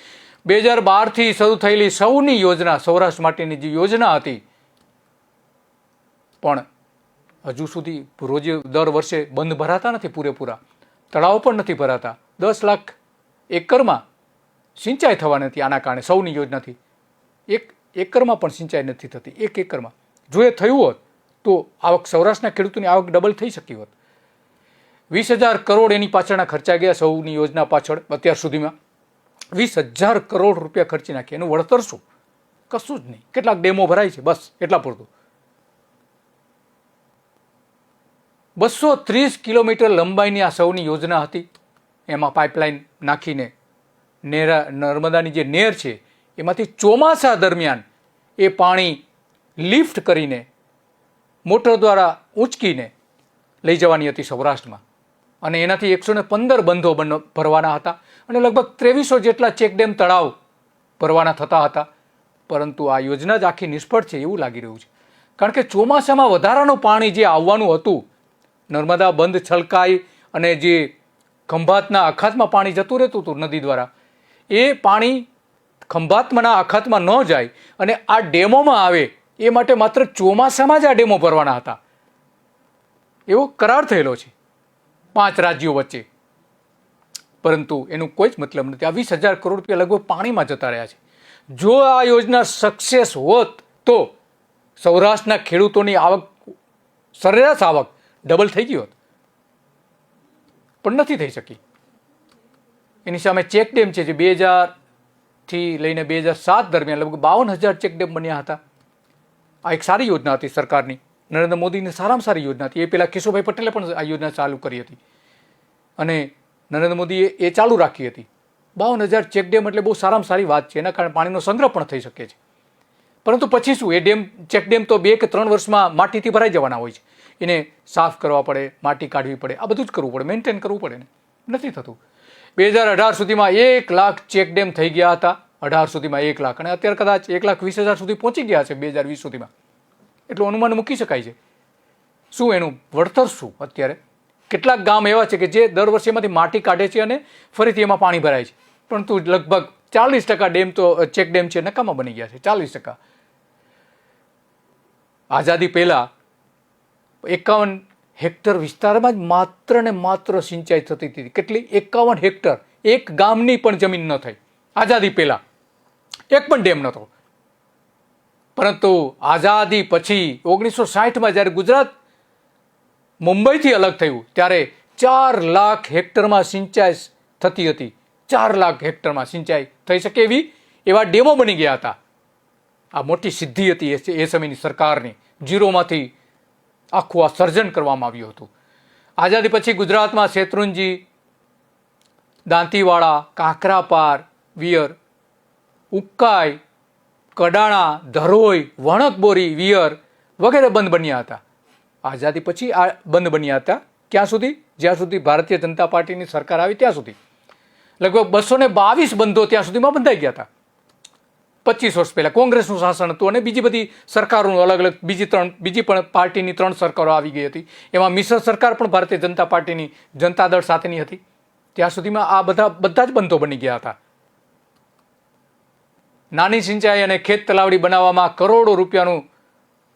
2012થી શરૂ થયેલી સૌની યોજના, સૌરાષ્ટ્ર માટેની જે યોજના હતી, પણ હજુ સુધી દર વર્ષે બંધ ભરાતા નથી પૂરેપૂરા, તળાવ પણ નથી ભરાતા. 10 લાખ એકરમાં સિંચાઈ થવાની નથી આના કારણે. સૌની યોજનાથી 1 એકરમાં પણ સિંચાઈ નથી થતી. 1 એકરમાં જો એ થયું હોત તો આવક, સૌરાષ્ટ્રના ખેડૂતોની આવક ડબલ થઈ શકી હોત. 20,000 કરોડ એની પાછળના ખર્ચા ગયા સૌની યોજના પાછળ અત્યાર સુધીમાં. 20,000 કરોડ રૂપિયા ખર્ચી નાખી. એનું વળતર શું? કશું જ નહીં. કેટલાક ડેમો ભરાય છે, બસ એટલા પૂરતું. 230 કિલોમીટર લંબાઈની આ સૌની યોજના હતી. એમાં પાઇપલાઇન નાખીને નર્મદાની જે નહેર છે એમાંથી ચોમાસા દરમિયાન એ પાણી લિફ્ટ કરીને મોટર દ્વારા ઊંચકીને લઈ જવાની હતી સૌરાષ્ટ્રમાં. અને એનાથી 115 બંધો ભરવાના હતા અને લગભગ 2300 જેટલા ચેકડેમ તળાવ ભરવાના થતા હતા. પરંતુ આ યોજના જ આખી નિષ્ફળ છે એવું લાગી રહ્યું છે. કારણ કે ચોમાસામાં વધારાનું પાણી જે આવવાનું હતું, નર્મદા બંધ છલકાઈ અને જે ખંભાતના અખાતમાં પાણી જતું રહેતું હતું નદી દ્વારા, એ પાણી ખંભાતમાંના અખાતમાં ન જાય અને આ ડેમોમાં આવે એ માટે માત્ર ચોમાસામાં જ આ ડેમો ભરવાના હતા. એવો કરાર થયેલો છે 5 રાજ્યો વચ્ચે. પરંતુ એનું કોઈ જ મતલબ નથી. આ 20,000 કરોડ રૂપિયા લગભગ પાણીમાં જતા રહ્યા છે. જો આ યોજના સક્સેસ હોત તો સૌરાષ્ટ્રના ખેડૂતોની આવક, સરેરાશ આવક ડબલ થઈ ગઈ હોત, પણ નથી થઈ શકી. એની સામે ચેકડેમ છે જે 2000થી લઈને 2007 દરમિયાન લગભગ 52,000 ચેકડેમ બન્યા હતા. આ એક સારી યોજના હતી સરકારની. નરેન્દ્ર મોદીની સારામાં સારી યોજના હતી. એ પહેલાં કેશુભાઈ પટેલે પણ આ યોજના ચાલુ કરી હતી અને નરેન્દ્ર મોદીએ એ ચાલુ રાખી હતી. 52,000 ચેકડેમ એટલે બહુ સારામાં સારી વાત છે. એના કારણે પાણીનો સંગ્રહ પણ થઈ શકે છે. પરંતુ પછી શું, એ ચેકડેમ તો 2 કે 3 વર્ષમાં માટીથી ભરાઈ જવાના હોય છે. એને સાફ કરવા પડે, માટી કાઢવી પડે, આ બધું જ કરવું પડે, મેન્ટેન કરવું પડે ને, નથી થતું. 2018 સુધીમાં 1 લાખ ચેકડેમ થઈ ગયા હતા. 18 સુધીમાં 1 લાખ, અને અત્યારે કદાચ 1,20,000 સુધી પહોંચી ગયા છે 2020 સુધીમાં. એટલું અનુમાન મૂકી શકાય છે. શું એનું વળતર શું? અત્યારે કેટલાક ગામ એવા છે કે જે દર વર્ષે એમાંથી માટી કાઢે છે અને ફરીથી એમાં પાણી ભરાય છે, પરંતુ લગભગ 40% ડેમ તો ચેકડેમ છે નકામા બની ગયા છે. 40%. આઝાદી પહેલા 51 હેક્ટર વિસ્તારમાં જ માત્ર ને માત્ર સિંચાઈ થતી હતી. કેટલી? 51 હેક્ટર. એક ગામની પણ જમીન ન થઈ આઝાદી પહેલા. એક પણ ડેમ નહોતો. પરંતુ આઝાદી પછી 1960માં જ્યારે ગુજરાત મુંબઈથી અલગ થયું ત્યારે 4 લાખ હેક્ટરમાં સિંચાઈ થતી હતી. 4 લાખ હેક્ટરમાં સિંચાઈ થઈ શકે એવા ડેમો બની ગયા હતા. આ મોટી સિદ્ધિ હતી એ સમયની સરકારની. ઝીરોમાંથી આખું આ સર્જન કરવામાં આવ્યું હતું. આઝાદી પછી ગુજરાતમાં શેત્રુંજી, દાંતીવાડા, કાંકરાપાર, વિયર, ઉકાઈ, કડાણા, ધરોઈ, વણકબોરી, વિયર વગેરે બંધ બન્યા હતા. આઝાદી પછી આ બંધ બન્યા હતા. ક્યાં સુધી? જ્યાં સુધી ભારતીય જનતા પાર્ટીની સરકાર આવી ત્યાં સુધી. લગભગ 222 બંધો ત્યાં સુધીમાં બંધાઈ ગયા હતા. 25 વર્ષ પહેલાં કોંગ્રેસનું શાસન હતું અને બીજી બધી સરકારોનું અલગ અલગ બીજી પણ પાર્ટીની 3 સરકારો આવી ગઈ હતી. એમાં મિશ્ર સરકાર પણ ભારતીય જનતા પાર્ટીની જનતા દળ સાથેની હતી. ત્યાં સુધીમાં આ બધા જ બંધો બની ગયા હતા. નાની સિંચાઈ અને ખેત તલાવડી બનાવવામાં કરોડો રૂપિયાનું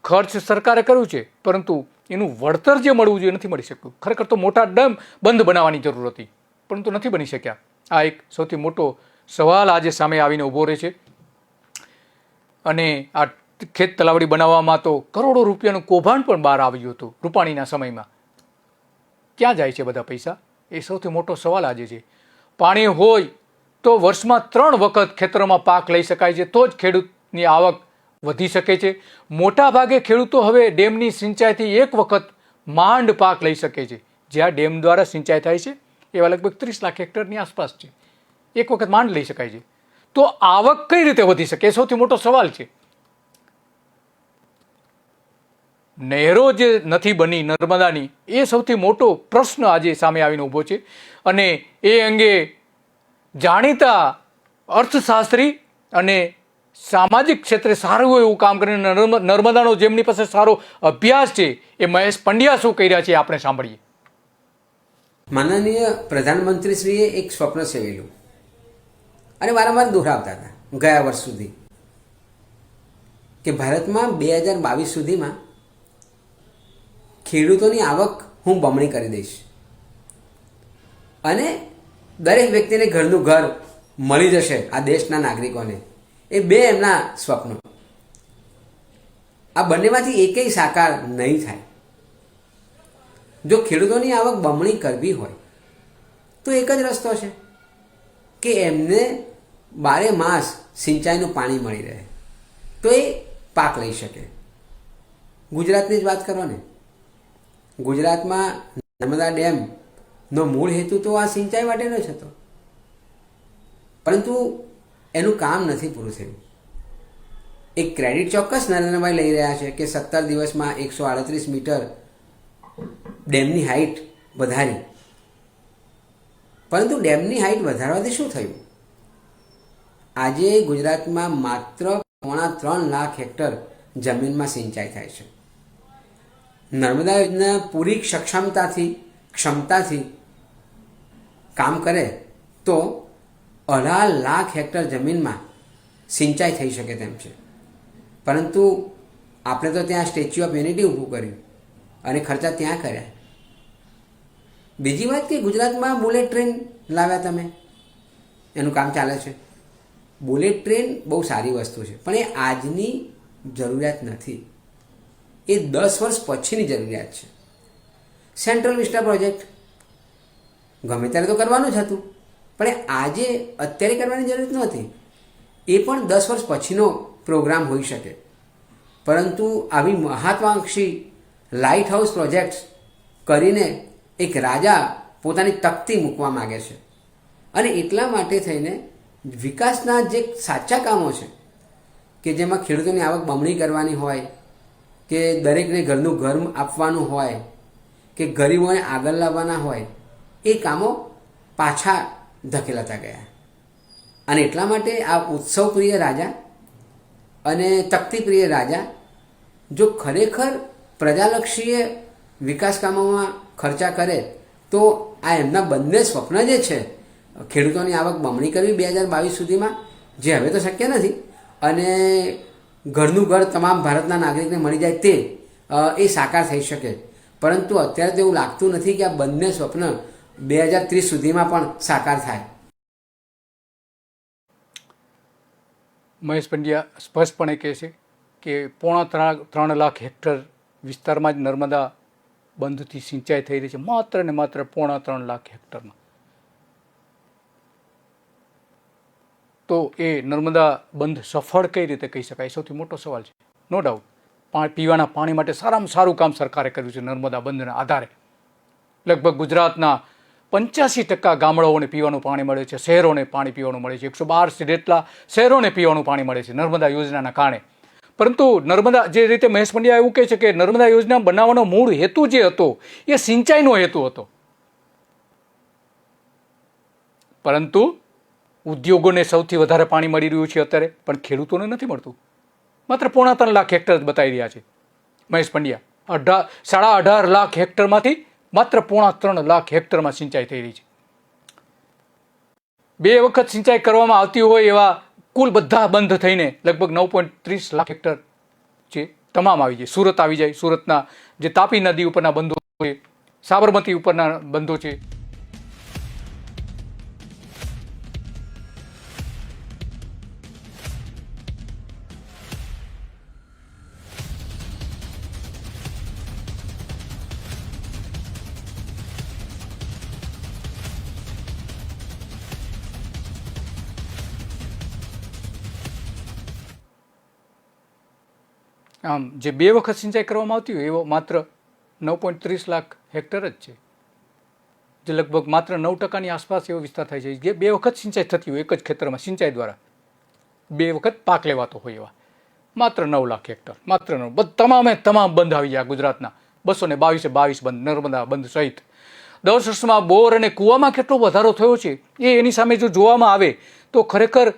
ખર્ચ સરકારે કર્યું છે, પરંતુ એનું વળતર જે મળવું જોઈએ નથી મળી શક્યું. ખરેખર તો મોટા ડેમ બંધ બનાવવાની જરૂર હતી, પરંતુ નથી બની શક્યા. આ એક સૌથી મોટો સવાલ આજે સામે આવીને ઊભો રહે છે. અને આ ખેત તલાવડી બનાવવામાં તો કરોડો રૂપિયાનું કૌભાંડ પણ બહાર આવ્યું હતું રૂપાણીના સમયમાં. ક્યાં જાય છે બધા પૈસા? એ સૌથી મોટો સવાલ આજે છે. પાણી હોય તો વર્ષમાં 3 વખત ખેતરોમાં પાક લઈ શકાય છે, તો જ ખેડૂતની આવક વધી શકે છે. મોટા ભાગે ખેડૂતો હવે ડેમની સિંચાઈથી 1 વખત માંડ પાક લઈ શકે છે. જ્યાં ડેમ દ્વારા સિંચાઈ થાય છે એવા લગભગ 30 લાખ હેક્ટરની આસપાસ છે. 1 વખત માંડ લઈ શકાય છે. તો આવક કઈ રીતે વધી શકે? એ સૌથી મોટો સવાલ છે. નહેરો જે નથી બની નર્મદાની, એ સૌથી મોટો પ્રશ્ન આજે સામે આવીને ઊભો છે. અને એ અંગે જાણીતા અર્થશાસ્ત્રી અને સામાજિક ક્ષેત્રે સારું એવું કામ કરીને નર્મદાનો જેમની પાસે સારો અભ્યાસ છે એ મહેશ પંડ્યા શું કહી રહ્યા છે આપણે સાંભળીએ. માનનીય પ્રધાનમંત્રીશ્રીએ એક સ્વપ્ન સેવેલું અને વારંવાર દોહરાવતા હતા ગયા વર્ષ સુધી કે ભારતમાં 2022 સુધીમાં ખેડૂતોની આવક હું બમણી કરી દઈશ અને દરેક વ્યક્તિને ઘરનું ઘર મળી જશે આ દેશના નાગરિકોને. એ બે એમના સ્વપ્નો. આ બંનેમાંથી એકેય સાકાર નહીં થાય. જો ખેડૂતોની આવક બમણી કરવી હોય તો એક જ રસ્તો છે કે એમને 12 માસ સિંચાઈનું પાણી મળી રહે તો એ પાક લઈ શકે. ગુજરાતની જ વાત કરો ને. ગુજરાતમાં નર્મદા ડેમનો મૂળ હેતુ તો આ સિંચાઈ માટેનો જ હતો, પરંતુ એનું કામ નથી પૂરું થયું. એક ક્રેડિટ ચોક્કસ નરેન્દ્રભાઈ લઈ રહ્યા છે કે 17 દિવસમાં 138 મીટર ડેમની હાઇટ વધારી, પરંતુ ડેમની હાઇટ વધારવાથી શું થયું? આજે ગુજરાતમાં માત્ર 3.5 લાખ હેક્ટર જમીનમાં સિંચાઈ થાય છે. નર્મદા યોજના પૂરી ક્ષમતાથી કામ કરે તો 18 લાખ હેક્ટર જમીનમાં સિંચાઈ થઈ શકે તેમ છે. પરંતુ આપણે તો ત્યાં સ્ટેચ્યુ ઓફ યુનિટી ઊભું કર્યું અને ખર્ચા ત્યાં કર્યા. બીજી વાત કે ગુજરાતમાં બુલેટ ટ્રેન લાવ્યા તમે, એનું કામ ચાલે છે. બુલેટ ટ્રેન બહુ સારી વસ્તુ છે, પણ એ આજની જરૂરિયાત નથી, એ 10 વર્ષ પછીની જરૂરિયાત છે. સેન્ટ્રલ વિસ્ટા પ્રોજેક્ટ ગમે ત્યારે તો કરવાનું જ હતું, પણ એ આજે અત્યારે કરવાની જરૂર નહોતી. એ પણ 10 વર્ષ પછીનો પ્રોગ્રામ હોઈ શકે. પરંતુ આવી મહત્વાકાંક્ષી લાઇટ હાઉસ પ્રોજેક્ટ્સ કરીને એક રાજા પોતાની તકતી મૂકવા માગે છે. અને એટલા માટે થઈને વિકાસના જે સાચા કામો છે કે જેમાં ખેડૂતોની આવક બમણી કરવાની હોય, કે દરેકને ઘરનું ઘર આપવાનું હોય, કે ગરીબોને આગળ લાવવાના હોય, એ કામો પાછા ધકેલાતા ગયા. અને એટલા માટે આ ઉત્સવપ્રિય રાજા અને તકતીપ્રિય રાજા જો ખરેખર પ્રજાલક્ષીએ વિકાસ કામોમાં ખર્ચા કરે તો આ એમના બંને સ્વપ્ન જે છે, ખેડૂતોની આવક બમણી કરવી 2022 સુધીમાં, જે હવે તો શક્ય નથી, અને ઘરનું ઘર તમામ ભારતના નાગરિકને મળી જાય તે એ સાકાર થઈ શકે. પરંતુ અત્યારે તો એવું લાગતું નથી કે આ બંને સ્વપ્ન 2030 સુધીમાં પણ સાકાર થાય. મહેશ પંડ્યા સ્પષ્ટપણે કહે છે કે 3.5 લાખ હેક્ટર વિસ્તારમાં જ નર્મદા બંધથી સિંચાઈ થઈ રહી છે, માત્ર ને માત્ર 3.5 લાખ હેક્ટરમાં. તો એ નર્મદા બંધ સફળ કઈ રીતે કહી શકાય, સૌથી મોટો સવાલ છે. નો ડાઉટ પીવાના પાણી માટે સારામાં સારું કામ સરકારે કર્યું છે નર્મદા બંધના આધારે. લગભગ ગુજરાતના 85% ગામડાઓને પીવાનું પાણી મળે છે, શહેરોને પાણી પીવાનું મળે છે, 112 જેટલા શહેરોને પીવાનું પાણી મળે છે નર્મદા યોજનાના કારણે. પરંતુ નર્મદા જે રીતે મહેશ પંડ્યા એવું કહે છે કે નર્મદા યોજના બનાવવાનો મૂળ હેતુ જે હતો એ સિંચાઈનો હેતુ હતો, પરંતુ ઉદ્યોગોને સૌથી વધારે પાણી મળી રહ્યું છે અત્યારે, પણ ખેડૂતોને નથી મળતું. માત્ર 3.5 લાખ હેક્ટર બતાવી રહ્યા છે મહેશ પંડ્યા. 18.5 લાખ હેક્ટરમાંથી માત્ર 3.5 લાખ હેક્ટરમાં સિંચાઈ થઈ રહી છે. 2 વખત સિંચાઈ કરવામાં આવતી હોય એવા કુલ બધા બંધ થઈને લગભગ 9.30 લાખ હેક્ટર છે, તમામ આવી જાય. સુરત આવી જાય, સુરતના જે તાપી નદી ઉપરના બંધો છે, સાબરમતી ઉપરના બંધો છે. આમ જે 2 વખત સિંચાઈ કરવામાં આવતી હોય એવો માત્ર 9.30 લાખ હેક્ટર જ છે, જે લગભગ માત્ર 9%ની આસપાસ એવો વિસ્તાર થાય છે જે 2 વખત સિંચાઈ થતી હોય એક જ ખેતરમાં સિંચાઈ દ્વારા 2 વખત પાક લેવાતો હોય એવા માત્ર 9 લાખ હેક્ટર. માત્ર 9. તમામ બંધ આવી ગયા ગુજરાતના 222 બંધ, નર્મદા બંધ સહિત. 10 વર્ષમાં બોર અને કૂવામાં કેટલો વધારો થયો છે એ એની સામે જો જોવામાં આવે તો ખરેખર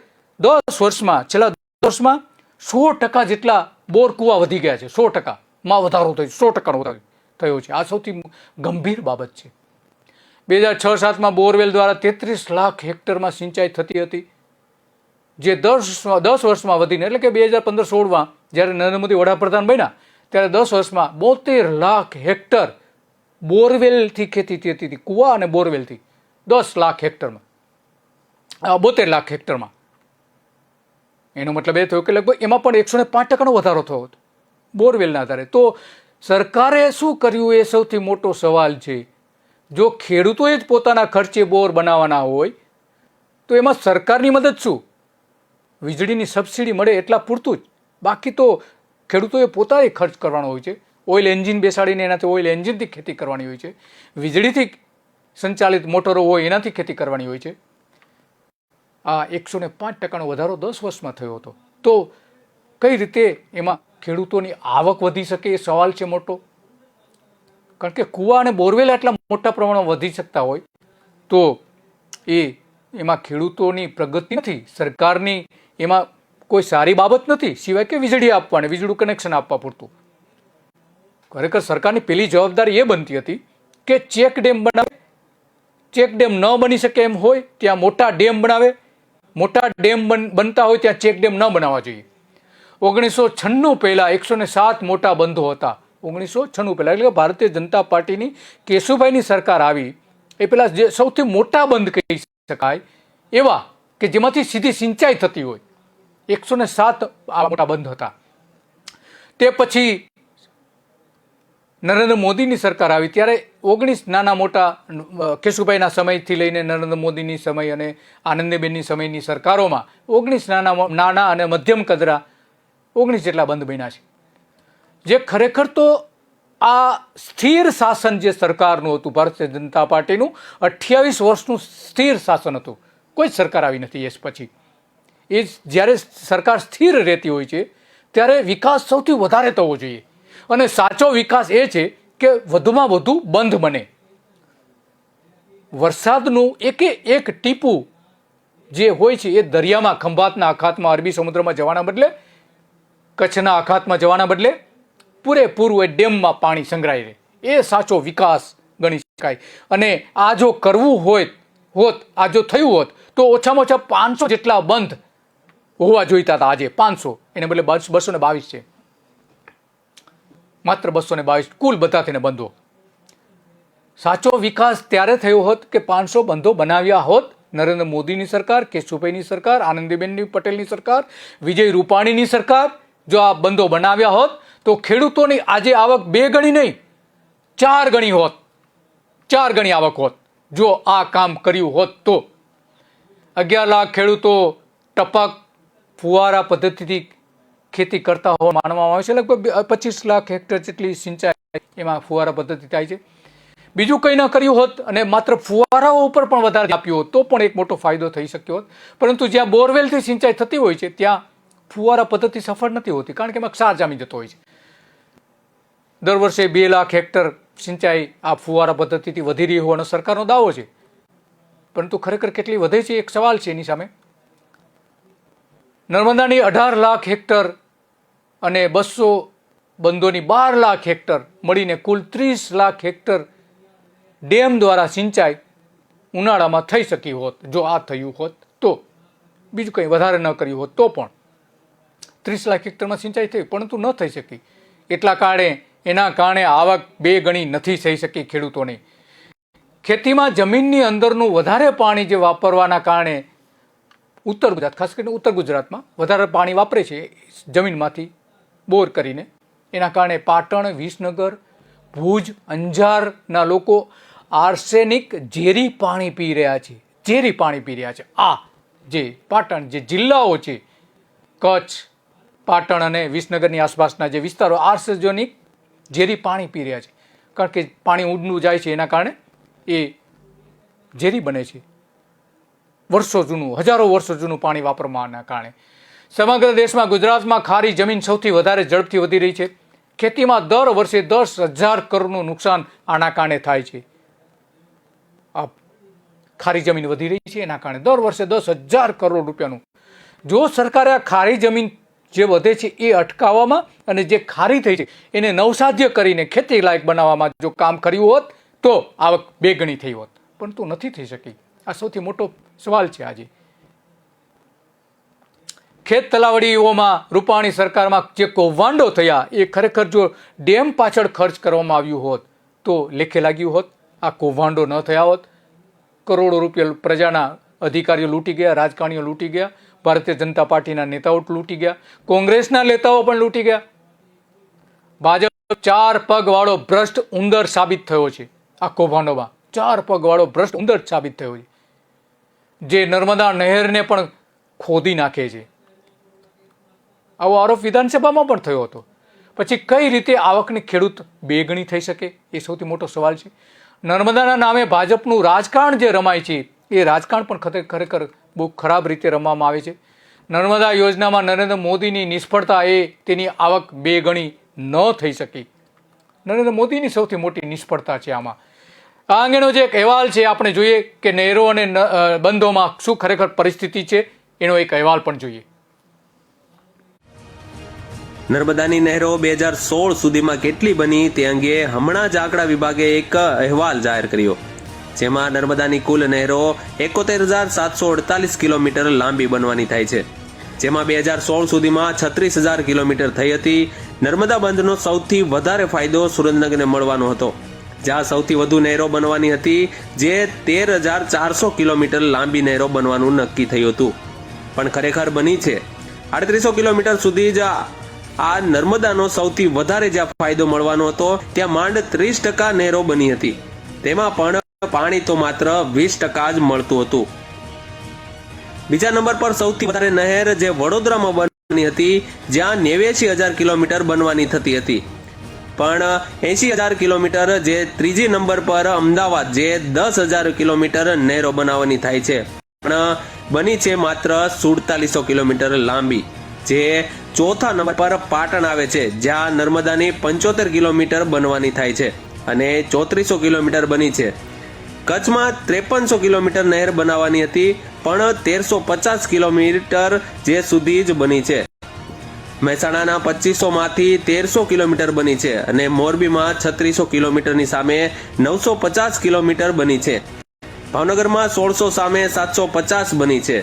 10 વર્ષમાં છેલ્લા 10 વર્ષમાં 100% જેટલા બોર કૂવા વધી ગયા છે. 100%માં વધારો થયો, 100%નો વધારો થયો છે. આ સૌથી ગંભીર બાબત છે. 2006-07માં બોરવેલ દ્વારા 33 લાખ હેક્ટરમાં સિંચાઈ થતી હતી, જે 10 વર્ષમાં વધીને, એટલે કે 2015-16માં જ્યારે નરેન્દ્ર મોદી વડાપ્રધાન બન્યા ત્યારે 10 વર્ષમાં 72 લાખ હેક્ટર બોરવેલથી ખેતી થતી હતી. કૂવા અને બોરવેલથી 10 લાખ હેક્ટરમાં, 72 લાખ હેક્ટરમાં. એનો મતલબ એ થયો કે લગભગ એમાં પણ 105%નો વધારો થયો હતો બોરવેલના આધારે. તો સરકારે શું કર્યું એ સૌથી મોટો સવાલ છે. જો ખેડૂતોએ જ પોતાના ખર્ચે બોર બનાવવાના હોય તો એમાં સરકારની મદદ શું? વીજળીની સબસિડી મળે એટલા પૂરતું જ, બાકી તો ખેડૂતોએ પોતાએ ખર્ચ કરવાનો હોય છે. ઓઇલ એન્જિન બેસાડીને એનાથી ઓઇલ એન્જિનથી ખેતી કરવાની હોય છે, વીજળીથી સંચાલિત મોટરો હોય એનાથી ખેતી કરવાની હોય છે. આ 105%નો વધારો 10 વર્ષમાં થયો હતો. તો કઈ રીતે એમાં ખેડૂતોની આવક વધી શકે એ સવાલ છે મોટો. કારણ કે કૂવા અને બોરવેલ આટલા મોટા પ્રમાણમાં વધી શકતા હોય તો એમાં ખેડૂતોની પ્રગતિ નથી, સરકારની એમાં કોઈ સારી બાબત નથી સિવાય કે વીજળી આપવાની, વીજળીનું કનેક્શન આપવા પૂરતું. ખરેખર સરકારની પેલી જવાબદારી એ બનતી હતી કે ચેક ડેમ બનાવે, ચેક ડેમ ન બની શકે એમ હોય ત્યાં મોટા ડેમ બનાવે, મોટા ડેમ બનતા હોય ત્યાં ચેક ડેમ ન બનાવવા જોઈએ. 1996 પહેલાં 107 મોટા બંધો હતા. 1996 પહેલાં, એટલે કે ભારતીય જનતા પાર્ટીની કેશુભાઈની સરકાર આવી એ પહેલાં જે સૌથી મોટા બંધ કહી શકાય એવા કે જેમાંથી સીધી સિંચાઈ થતી હોય 107 આ મોટા બંધ હતા. તે પછી નરેન્દ્ર મોદીની સરકાર આવી ત્યારે 19 નાના મોટા કેશુભાઈના સમયથી લઈને નરેન્દ્ર મોદીની સમય અને આનંદીબેનની સમયની સરકારોમાં 19 નાના અને મધ્યમ કદના 19 જેટલા બંધ બન્યા છે. જે ખરેખર તો આ સ્થિર શાસન જે સરકારનું હતું, ભારતીય જનતા પાર્ટીનું 28 વર્ષનું સ્થિર શાસન હતું, કોઈ સરકાર આવી નથી એ પછી. એ જ્યારે સરકાર સ્થિર રહેતી હોય છે ત્યારે વિકાસ સૌથી વધારે થવો જોઈએ. અને સાચો વિકાસ એ છે કે વધુમાં વધુ બંધ બને. વરસાદનું એક ટીપું જે હોય છે એ દરિયામાં, ખંભાતના અખાતમાં, અરબી સમુદ્રમાં જવાના બદલે, કચ્છના અખાતમાં જવાના બદલે પૂરેપૂરું એ ડેમમાં પાણી સંગ્રહાય રહે. એ સાચો વિકાસ ગણી શકાય. અને આ જો કરવું આ જો થયું હોત તો ઓછામાં ઓછા 500 જેટલા બંધ હોવા જોઈતા હતા. આજે 500, એને બદલે 222 છે, માત્ર 222 કુલ બધા થઈને બંધો. સાચો વિકાસ ત્યારે થયો હોત કે 500 બંધો બનાવ્યા હોત નરેન્દ્ર મોદીની સરકાર, કેશુભાઈની સરકાર, આનંદીબેન પટેલની સરકાર, વિજય રૂપાણીની સરકાર જો આ બંધો બનાવ્યા હોત તો ખેડૂતોની આજે આવક 2 ગણી નહીં 4 ગણી હોત. 4 ગણી આવક હોત જો આ કામ કર્યું હોત તો. 11 લાખ ખેડૂતો ટપક ફુવારા પદ્ધતિથી ખેતી કરતા હોવા માનવામાં આવે છે. લગભગ 25 લાખ હેક્ટર જેટલી સિંચાઈ એમાં ફુવારા પદ્ધતિ થાય છે. બીજું કંઈ ન કર્યું હોત અને માત્ર ફુવારાઓ ઉપર પણ વધારે આપ્યું હોત તો પણ એક મોટો ફાયદો થઈ શક્યો હોત. પરંતુ જ્યાં બોરવેલથી સિંચાઈ થતી હોય છે ત્યાં ફુવારા પદ્ધતિ સફળ નથી હોતી, કારણ કે એમાં ક્ષાર જામી જતો હોય છે. દર વર્ષે 2 લાખ હેક્ટર સિંચાઈ આ ફુવારા પદ્ધતિથી વધી રહી હોવાનો સરકારનો દાવો છે. પરંતુ ખરેખર કેટલી વધે છે એક સવાલ છે એની સામે. નર્મદાની 18 લાખ હેક્ટર અને 200 બંધોની 12 લાખ હેક્ટર મળીને કુલ 30 લાખ હેક્ટર ડેમ દ્વારા સિંચાઈ ઉનાળામાં થઈ શકી હોત જો આ થયું હોત તો. બીજું કંઈ વધારે ન કર્યું હોત તો પણ 30 લાખ હેક્ટરમાં સિંચાઈ થઈ, પરંતુ ન થઈ શકી. એના કારણે આવક 2 ગણી નથી થઈ શકી ખેડૂતોને. ખેતીમાં જમીનની અંદરનું વધારે પાણી જે વાપરવાના કારણે ઉત્તર ગુજરાત, ખાસ કરીને ઉત્તર ગુજરાતમાં વધારે પાણી વાપરે છે જમીનમાંથી બોર કરીને. એના કારણે પાટણ, વિસનગર, ભુજ, અંજારના લોકો આર્સેનિક ઝેરી પાણી પી રહ્યા છે. ઝેરી પાણી પી રહ્યા છે. આ જે પાટણ જે જિલ્લાઓ છે, કચ્છ, પાટણ અને વિસનગરની આસપાસના જે વિસ્તારો આર્સેનિક ઝેરી પાણી પી રહ્યા છે. કારણ કે પાણી ઊંડું જાય છે એના કારણે એ ઝેરી બને છે. વર્ષો જૂનું, હજારો વર્ષો જૂનું પાણી વાપરવાના કારણે. સમગ્ર દેશમાં ગુજરાતમાં ખારી જમીન સૌથી વધારે ઝડપથી વધી રહી છે. ખેતીમાં દર વર્ષે 10,000 કરોડનું નુકસાન આના કારણે થાય છે. આ ખારી જમીન વધી રહી છે એના કારણે દર વર્ષે 10,000 કરોડ રૂપિયાનું. જો સરકારે આ ખારી જમીન જે વધે છે એ અટકાવવામાં અને જે ખારી થઈ છે એને નવસાધ્ય કરીને ખેતી લાયક બનાવવામાં જો કામ કર્યું હોત તો આવક 2 ગણી થઈ હોત, પરંતુ નથી થઈ શકી. આ સૌથી મોટો સવાલ છે આજે. ખેત તલાવડીઓમાં રૂપાણી સરકારમાં જે કૌભાંડો થયા એ ખરેખર જો ડેમ પાછળ ખર્ચ કરવામાં આવ્યું હોત તો લેખે લાગ્યું હોત. આ કૌભાંડો ન થયા હોત. કરોડો રૂપિયા પ્રજાના અધિકારીઓ લૂંટી ગયા, રાજકારણીઓ લૂંટી ગયા, ભારતીય જનતા પાર્ટીના નેતાઓ લૂંટી ગયા, કોંગ્રેસના નેતાઓ પણ લૂંટી ગયા. ભાજપ 4 પગવાળો ભ્રષ્ટ ઉંદર સાબિત થયો છે. આ કૌભાંડોમાં 4 પગવાળો ભ્રષ્ટ ઉંદર સાબિત થયો છે, જે નર્મદા નહેરને પણ ખોદી નાખે છે. આવો આરોપ વિધાનસભામાં પણ થયો હતો. પછી કઈ રીતે આવકની ખેડૂત 2 ગણી થઈ શકે એ સૌથી મોટો સવાલ છે. નર્મદાના નામે ભાજપનું રાજકારણ જે રમાય છે એ રાજકારણ પણ ખરેખર બહુ ખરાબ રીતે રમવામાં આવે છે. નર્મદા યોજનામાં નરેન્દ્ર મોદીની નિષ્ફળતા એ તેની આવક 2 ગણી ન થઈ શકી. નરેન્દ્ર મોદીની સૌથી મોટી નિષ્ફળતા છે આમાં. આ અંગેનો જે એક અહેવાલ છે આપણે જોઈએ કે નહેરો અને બંધોમાં શું ખરેખર પરિસ્થિતિ છે એનો એક અહેવાલ પણ જોઈએ. નર્મદાની નહેરો 2016 સુધીમાં કેટલી બની તે અંગે હમણાં જ આંકડા વિભાગે એક અહેવાલ જાહેર કર્યો, જેમાં નર્મદાની કુલ નહેરો 71,748 કિલોમીટર લાંબી બનવાની થાય છે, જેમાં 2016 સુધીમાં 36,000 કિલોમીટર થઈ હતી. નર્મદા બંધનો સૌથી વધારે ફાયદો સુરેન્દ્રનગરને મળવાનો હતો, જ્યાં સૌથી વધુ નહેરો બનવાની હતી, જે 13,400 કિલોમીટર લાંબી નહેરો બનવાનું નક્કી થયું હતું. પણ ખરેખર બની છે 3800 કિલોમીટર સુધી. જ આ નર્મદાનો સૌથી વધારે જ્યાં ફાયદો મળવાનો હતો ત્યાં માંડ 30% નહેરો બની હતી. તેમાં પણ પાણી તો માત્ર 20% જ મળતું હતું. બીજા નંબર પર સૌથી વધારે નહેર જે વડોદરામાં બનવાની હતી, જ્યાં 89,000 કિલોમીટર બનવાની થતી હતી. પણ 80,000 કિલોમીટર, જે ત્રીજી નંબર પર અમદાવાદ જે 10,000 કિલોમીટર નહેરો બનાવવાની થાય છે, પણ બની છે માત્ર 4700 કિલોમીટર લાંબી. જે ચોથા નંબર પર પાટણ આવે છે, જ્યાં નર્મદાની 75 કિલોમીટર બનવાની થાય છે અને 3400 કિલોમીટર બની છે. કચ્છમાં 5300 કિલોમીટર નહેર બનાવવાની હતી, પણ 1350 કિલોમીટર જે સુધી જ બની છે. મહેસાણાના 2500 માંથી 1300 કિલોમીટર બની છે અને મોરબીમાં 3600 કિલોમીટરની સામે 950 કિલોમીટર બની છે. ભાવનગરમાં 1600 સામે 750 બની છે.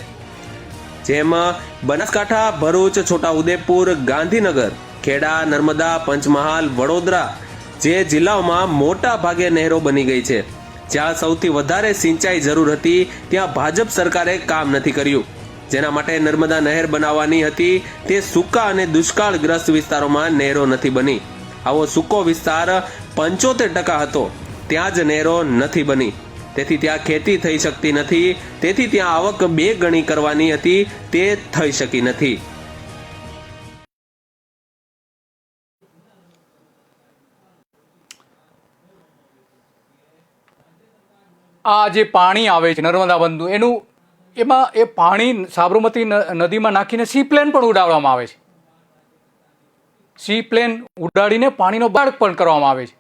જેમાં બનાસકાંઠા, ભરૂચ, છોટાઉદેપુર, ગાંધીનગર, ખેડા, નર્મદા, પંચમહાલ, વડોદરા જે જિલ્લાઓમાં મોટા ભાગે નહેરો બની ગઈ છે. જ્યાં સૌથી વધારે સિંચાઈ જરૂર હતી, ત્યાં ભાજપ સરકારે કામ નથી કર્યું. જેના માટે નર્મદા નહેર બનાવવાની હતી, તે સૂકા અને દુષ્કાળગ્રસ્ત વિસ્તારોમાં નહેરો નથી બની. આવો સૂકો વિસ્તાર 75% હતો, ત્યાં જ નહેરો નથી બની. તેથી ત્યાં ખેતી થઈ શકતી નથી. તેથી ત્યાં આવક 2 ગણી કરવાની હતી, તે થઈ શકી નથી. આ જે પાણી આવે છે નર્મદા બંધનું, એમાં એ પાણી સાબરમતી નદીમાં નાખીને સી પ્લેન પણ ઉડાડવામાં આવે છે. સી પ્લેન ઉડાડીને પાણીનો બગાડ પણ કરવામાં આવે છે.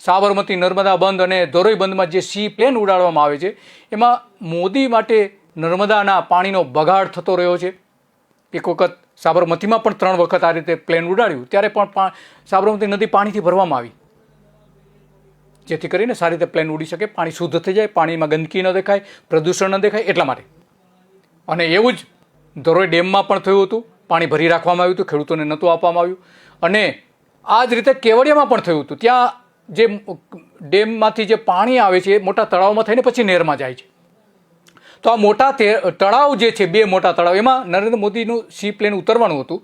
સાબરમતી, નર્મદા બંધ અને ધોરોઈ બંધમાં જે સી પ્લેન ઉડાડવામાં આવે છે, એમાં મોદી માટે નર્મદાના પાણીનો બગાડ થતો રહ્યો છે. એક વખત સાબરમતીમાં પણ 3 વખત આ રીતે પ્લેન ઉડાડ્યું, ત્યારે પણ સાબરમતી નદી પાણીથી ભરવામાં આવી, જેથી કરીને સારી રીતે પ્લેન ઉડી શકે, પાણી શુદ્ધ થઈ જાય, પાણીમાં ગંદકી ન દેખાય, પ્રદૂષણ ન દેખાય, એટલા માટે. અને એવું જ ધોરોઈ ડેમમાં પણ થયું હતું, પાણી ભરી રાખવામાં આવ્યું હતું, ખેડૂતોને નહોતું આપવામાં આવ્યું. અને આ જ રીતે કેવડિયામાં પણ થયું હતું. ત્યાં જે ડેમમાંથી જે પાણી આવે છે, મોટા તળાવમાં થઈને પછી નહેરમાં જાય છે. તો આ મોટા તળાવ જે છે, 2 મોટા તળાવ, એમાં નરેન્દ્ર મોદીનું સી પ્લેન ઉતરવાનું હતું.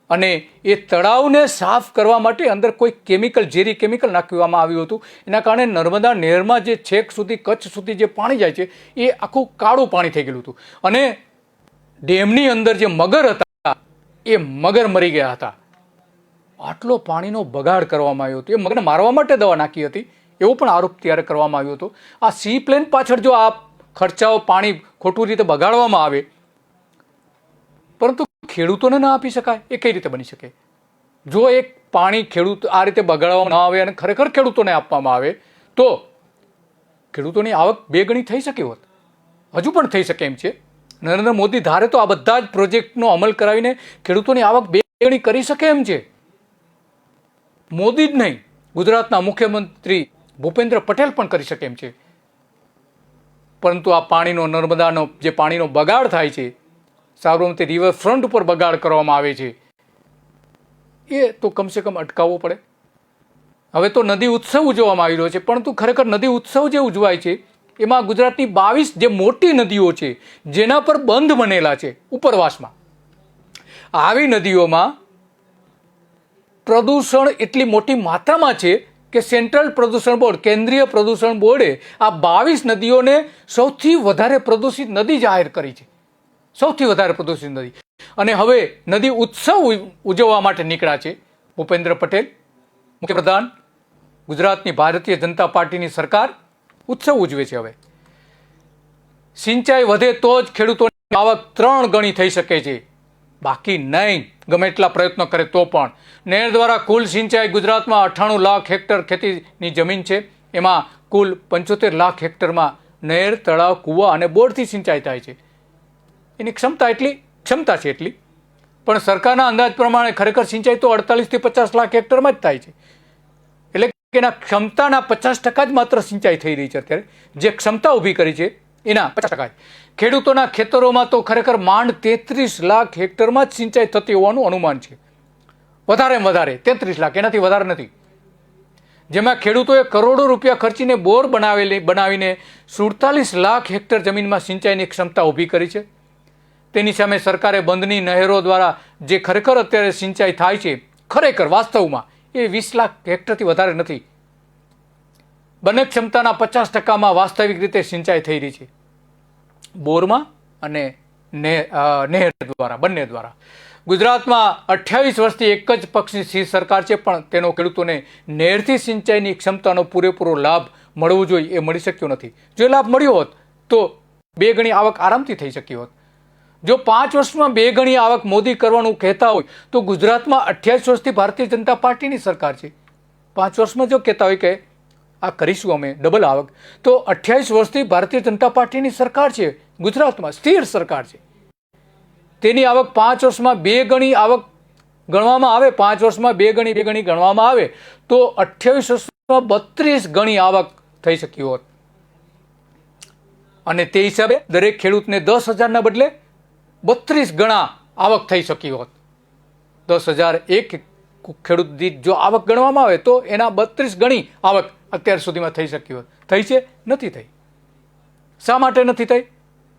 અને એ તળાવને સાફ કરવા માટે અંદર કોઈ કેમિકલ, ઝેરી કેમિકલ નાખવામાં આવ્યું હતું. એના કારણે નર્મદા નહેરમાં જે છેક સુધી, કચ્છ સુધી જે પાણી જાય છે, એ આખું કાળું પાણી થઈ ગયેલું હતું. અને ડેમની અંદર જે મગર હતા, એ મગર મરી ગયા હતા. આટલો પાણીનો બગાડ કરવામાં આવ્યો હતો. એ મગરને મારવા માટે દવા નાખી હતી, એવો પણ આરોપ ત્યારે કરવામાં આવ્યો હતો. આ સી પ્લેન પાછળ જો આ ખર્ચાઓ, પાણી ખોટું રીતે બગાડવામાં આવે, પરંતુ ખેડૂતોને ના આપી શકાય, એ કઈ રીતે બની શકે? જો એક પાણી ખેડૂત આ રીતે બગાડવામાં ન આવે અને ખરેખર ખેડૂતોને આપવામાં આવે, તો ખેડૂતોની આવક 2 ગણી થઈ શકે હોત. હજુ પણ થઈ શકે એમ છે. નરેન્દ્ર મોદી ધારે તો આ બધા જ પ્રોજેક્ટનો અમલ કરાવીને ખેડૂતોની આવક 2 ગણી કરી શકે એમ છે. મોદી જ નહીં, ગુજરાતના મુખ્યમંત્રી ભૂપેન્દ્ર પટેલ પણ કરી શકે એમ છે. પરંતુ આ પાણીનો, નર્મદાનો જે પાણીનો બગાડ થાય છે, સાબરમતી રિવરફ્રન્ટ ઉપર બગાડ કરવામાં આવે છે, એ તો કમસે કમ અટકાવવો પડે. હવે તો નદી ઉત્સવ ઉજવવામાં આવી રહ્યો છે, પરંતુ ખરેખર નદી ઉત્સવ જે ઉજવાય છે, એમાં ગુજરાતની 22 જે મોટી નદીઓ છે, જેના પર બંધ બનેલા છે ઉપરવાસમાં, આવી નદીઓમાં પ્રદૂષણ એટલી મોટી માત્રામાં છે કે સેન્ટ્રલ પ્રદૂષણ બોર્ડ, કેન્દ્રીય પ્રદૂષણ બોર્ડે આ 22 નદીઓને સૌથી વધારે પ્રદૂષિત નદી જાહેર કરી છે. સૌથી વધારે પ્રદૂષિત નદી. અને હવે નદી ઉત્સવ ઉજવવા માટે નીકળ્યા છે ભૂપેન્દ્ર પટેલ, મુખ્યપ્રધાન, ગુજરાતની ભારતીય જનતા પાર્ટીની સરકાર ઉત્સવ ઉજવે છે. હવે સિંચાઈ વધે તો જ ખેડૂતોની આવક 3 ગણી થઈ શકે છે, બાકી નહીં. ગમે એટલા પ્રયત્નો કરે તો પણ. નહેર દ્વારા કુલ સિંચાઈ ગુજરાતમાં 98 લાખ હેક્ટર ખેતીની જમીન છે, એમાં કુલ 75 લાખ હેક્ટરમાં નહેર, તળાવ, કૂવા અને બોરથી સિંચાઈ થાય છે. એની ક્ષમતા છે એટલી, પણ સરકારના અંદાજ પ્રમાણે ખરેખર સિંચાઈ તો 48 થી 50 લાખ હેક્ટરમાં જ થાય છે. એટલે કે એના ક્ષમતાના 50% જ માત્ર સિંચાઈ થઈ રહી છે અત્યારે. જે ક્ષમતા ઊભી કરી છે એના 50%. ખેડૂતોના ખેતરોમાં તો ખરેખર માંડ 33 લાખ હેક્ટરમાં જ સિંચાઈ થતી હોવાનું અનુમાન છે. વધારેમાં વધારે 33 લાખ, એનાથી વધારે નથી. જેમાં ખેડૂતોએ કરોડો રૂપિયા ખર્ચીને બોર બનાવીને 47 લાખ હેક્ટર જમીનમાં સિંચાઈની ક્ષમતા ઊભી કરી છે. તેની સામે સરકારે બંધની નહેરો દ્વારા જે ખરેખર અત્યારે સિંચાઈ થાય છે, ખરેખર વાસ્તવમાં એ 20 લાખ હેક્ટરથી વધારે નથી. બંને ક્ષમતાના 50%માં વાસ્તવિક રીતે સિંચાઈ થઈ રહી છે, બોરમાં અને નહેર દ્વારા, બંને દ્વારા. ગુજરાતમાં 28 વર્ષથી એક જ પક્ષની સરકાર છે, પણ તેનો ખેડૂતોને નહેરથી સિંચાઈની ક્ષમતાનો પૂરેપૂરો લાભ મળવો જોઈએ એ મળી શક્યો નથી. જો લાભ મળ્યો હોત તો 2 ગણી આવક આરામથી થઈ શકી હોત. જો 5 વર્ષમાં 2 ગણી આવક મોદી કરવાનું કહેતા હોય તો ગુજરાતમાં 28 વર્ષથી ભારતીય જનતા પાર્ટીની સરકાર છે. 5 વર્ષમાં જો કહેતા હોય કે આ કરીશું અમે ડબલ આવક, તો 28 વર્ષથી ભારતીય જનતા પાર્ટીની સરકાર છે, ગુજરાતમાં સ્થિર સરકાર છે. તેની આવક 5 વર્ષમાં 2 ગણી આવક ગણવામાં આવે, 5 વર્ષમાં 2 ગણી ગણવામાં આવે તો 28 વર્ષમાં 32 ગણી આવક થઈ શકી હોત. અને તે હિસાબે દરેક ખેડૂતને 10,000ના બદલે 32 ગણા આવક થઈ શકી હોત. 10,000 એક ખેડૂત દીઠ જો આવક ગણવામાં આવે તો એના 32 ગણી આવક અત્યાર સુધીમાં થઈ શકી હોત. થઈ છે? નથી થઈ. શા માટે નથી થઈ?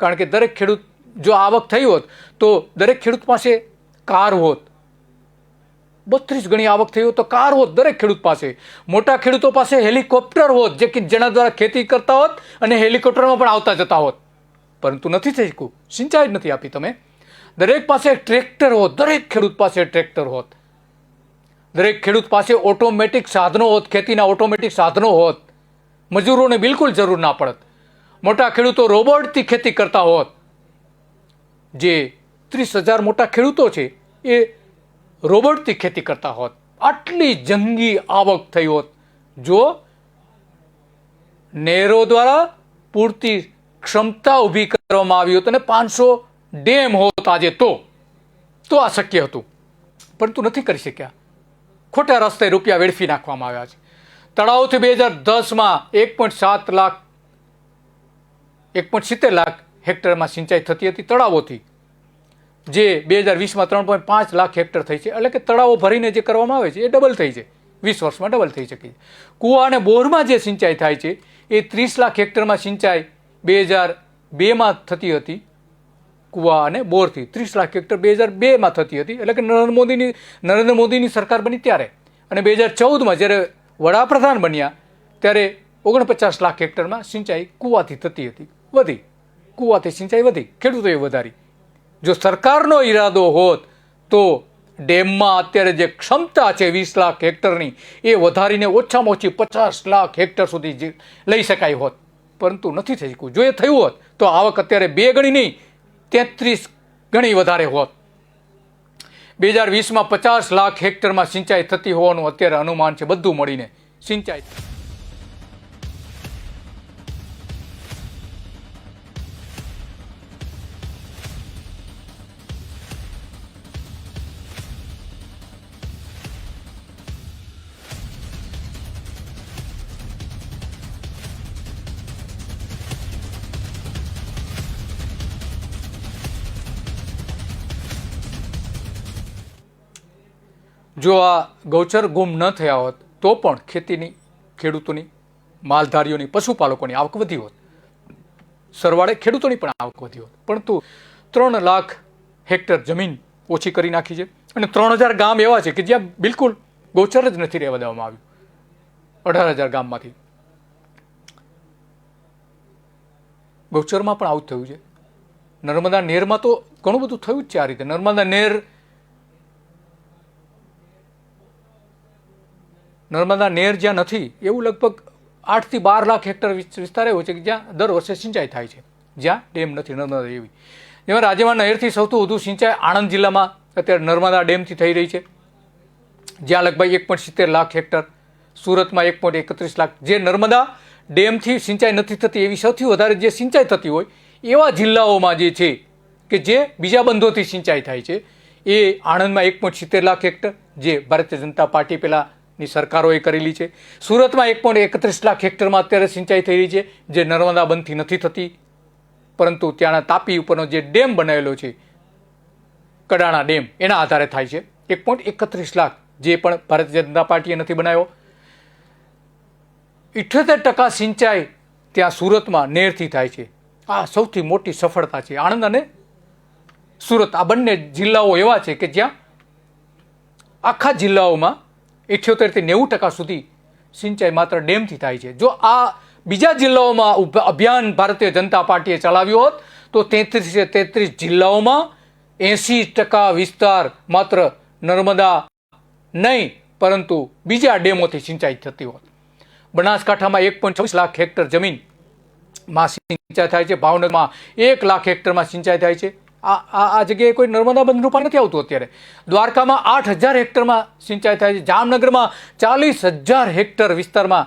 કારણ કે દરેક ખેડૂત જો આવક થઈ હોત તો દરેક ખેડૂત પાસે કાર હોત. 32 ગણી આવક થઈ હોત તો કાર હોત દરેક ખેડૂત પાસે. મોટા ખેડૂતો પાસે હેલિકોપ્ટર હોત, જે કે જેના દ્વારા ખેતી કરતા હોત અને હેલિકોપ્ટરમાં પણ આવતા જતા હોત. પરંતુ નથી થઈ શક્યું, સિંચાઈ જ નથી આપી તમે. દરેક પાસે ટ્રેક્ટર હોત, દરેક ખેડૂત પાસે ટ્રેક્ટર હોત. દરેક ખેડૂત પાસે ઓટોમેટિક સાધનો હોત, ખેતીના ઓટોમેટિક સાધનો હોત, મજૂરોને બિલકુલ જરૂર ના પડત. મોટા ખેડૂતો રોબોટથી ખેતી કરતા હોત. જે 30,000 મોટા ખેડૂતો છે એ રોબોટથી ખેતી કરતા હોત. આટલી જંગી આવક થઈ હોત જો નહેરો દ્વારા પૂરતી ક્ષમતા ઊભી કરવામાં આવી હોત અને 500 ડેમ હોત આજે તો આ શક્ય હતું. પરંતુ નથી કરી શક્યા. ખોટા રસ્તે રૂપિયા વેડફી નાખવામાં આવ્યા છે. તળાવથી 2010માં 1.7 લાખ 1.70 લાખ હેક્ટરમાં સિંચાઈ થતી હતી તળાવોથી, જે 2020માં 3.5 લાખ હેક્ટર થઈ છે. એટલે કે તળાવો ભરીને જે કરવામાં આવે છે એ ડબલ થઈ છે, 20 વર્ષમાં ડબલ થઈ શકે. કૂવા અને બોરમાં જે સિંચાઈ થાય છે એ 30 લાખ હેક્ટરમાં સિંચાઈ 2002માં થતી હતી. કૂવા અને બોરથી 30 લાખ હેક્ટર 2002માં થતી હતી. એટલે કે નરેન્દ્ર મોદીની સરકાર બની ત્યારે. અને 2014માં જ્યારે વડાપ્રધાન બન્યા ત્યારે 49 લાખ હેક્ટરમાં સિંચાઈ કૂવાથી થતી હતી. વધી, કૂવાથી સિંચાઈ વધી, ખેડૂતોએ વધારી. જો સરકારનો ઈરાદો હોત તો ડેમમાં અત્યારે જે ક્ષમતા છે 20 લાખ હેક્ટરની એ વધારીને ઓછામાં ઓછી 50 લાખ હેક્ટર સુધી લઈ શકાય હોત. પરંતુ નથી થઈ શક્યું. જો એ થયું હોત તો આવક અત્યારે 2 ગણી નહીં 33 ગણી વધારે હોત. 2020માં 50 લાખ હેક્ટરમાં સિંચાઈ થતી હોવાનું અત્યારે અનુમાન છે, બધું મળીને સિંચાઈ. જો આ ગૌચર ગુમ ન થયા હોત તો પણ ખેતીની, ખેડૂતોની, માલધારીઓની, પશુપાલકોની આવક વધી હોત. સરવાળે ખેડૂતોની પણ આવક વધી હોત. પરંતુ 3 લાખ હેક્ટર જમીન ઓછી કરી નાખી છે અને 3,000 ગામ એવા છે કે જ્યાં બિલકુલ ગૌચર જ નથી રહેવા દેવામાં આવ્યું. 18,000 ગામમાંથી ગૌચરમાં પણ આવું થયું છે. નર્મદા નહેરમાં તો ઘણું બધું થયું જ છે આ રીતે. નર્મદા નહેર જ્યાં નથી એવું લગભગ 8 થી 12 લાખ હેક્ટર વિસ્તાર એવો છે કે જ્યાં દર વર્ષે સિંચાઈ થાય છે, જ્યાં ડેમ નથી નર્મદા એવી. જેમાં રાજ્યમાં નહેરથી સૌથી વધુ સિંચાઈ આણંદ જિલ્લામાં અત્યારે નર્મદા ડેમથી થઈ રહી છે, જ્યાં લગભગ 1.70 લાખ હેક્ટર. સુરતમાં 1.31 લાખ. જે નર્મદા ડેમથી સિંચાઈ નથી થતી એવી સૌથી વધારે જે સિંચાઈ થતી હોય એવા જિલ્લાઓમાં જે છે કે જે બીજા બંધોથી સિંચાઈ થાય છે એ આણંદમાં 1.70 લાખ હેક્ટર, જે ભારતીય જનતા પાર્ટી પહેલાંની સરકારોએ કરેલી છે. સુરતમાં 1.31 લાખ હેક્ટરમાં અત્યારે સિંચાઈ થઈ રહી છે, જે નર્મદા બંધથી નથી થતી, પરંતુ ત્યાંના તાપી ઉપરનો જે ડેમ બનાવેલો છે કડાણા ડેમ એના આધારે થાય છે. 1.31 લાખ જે પણ ભારતીય જનતા પાર્ટીએ નથી બનાવ્યો. 78% સિંચાઈ ત્યાં સુરતમાં નહેરથી થાય છે. આ સૌથી મોટી સફળતા છે. આણંદ અને સુરત આ બંને જિલ્લાઓ એવા છે કે જ્યાં આખા જિલ્લાઓમાં 78 થી 90% સુધી સિંચાઈ માત્ર ડેમથી થાય છે. જો આ બીજા જિલ્લાઓમાં અભિયાન ભારતીય જનતા પાર્ટીએ ચલાવ્યું હોત તો 33 જિલ્લાઓમાં 80% વિસ્તાર માત્ર નર્મદા નહીં પરંતુ બીજા ડેમોથી સિંચાઈ થતી હોત. બનાસકાંઠામાં 1.26 લાખ હેક્ટર જમીનમાં સિંચાઈ થાય છે. ભાવનગરમાં 1 લાખ હેક્ટરમાં સિંચાઈ થાય છે. આ જગ્યાએ કોઈ નર્મદા બંધનું પાણી નથી આવતું અત્યારે. દ્વારકામાં 8,000 હેક્ટરમાં સિંચાઈ થાય છે. જામનગરમાં 40,000 હેક્ટર વિસ્તારમાં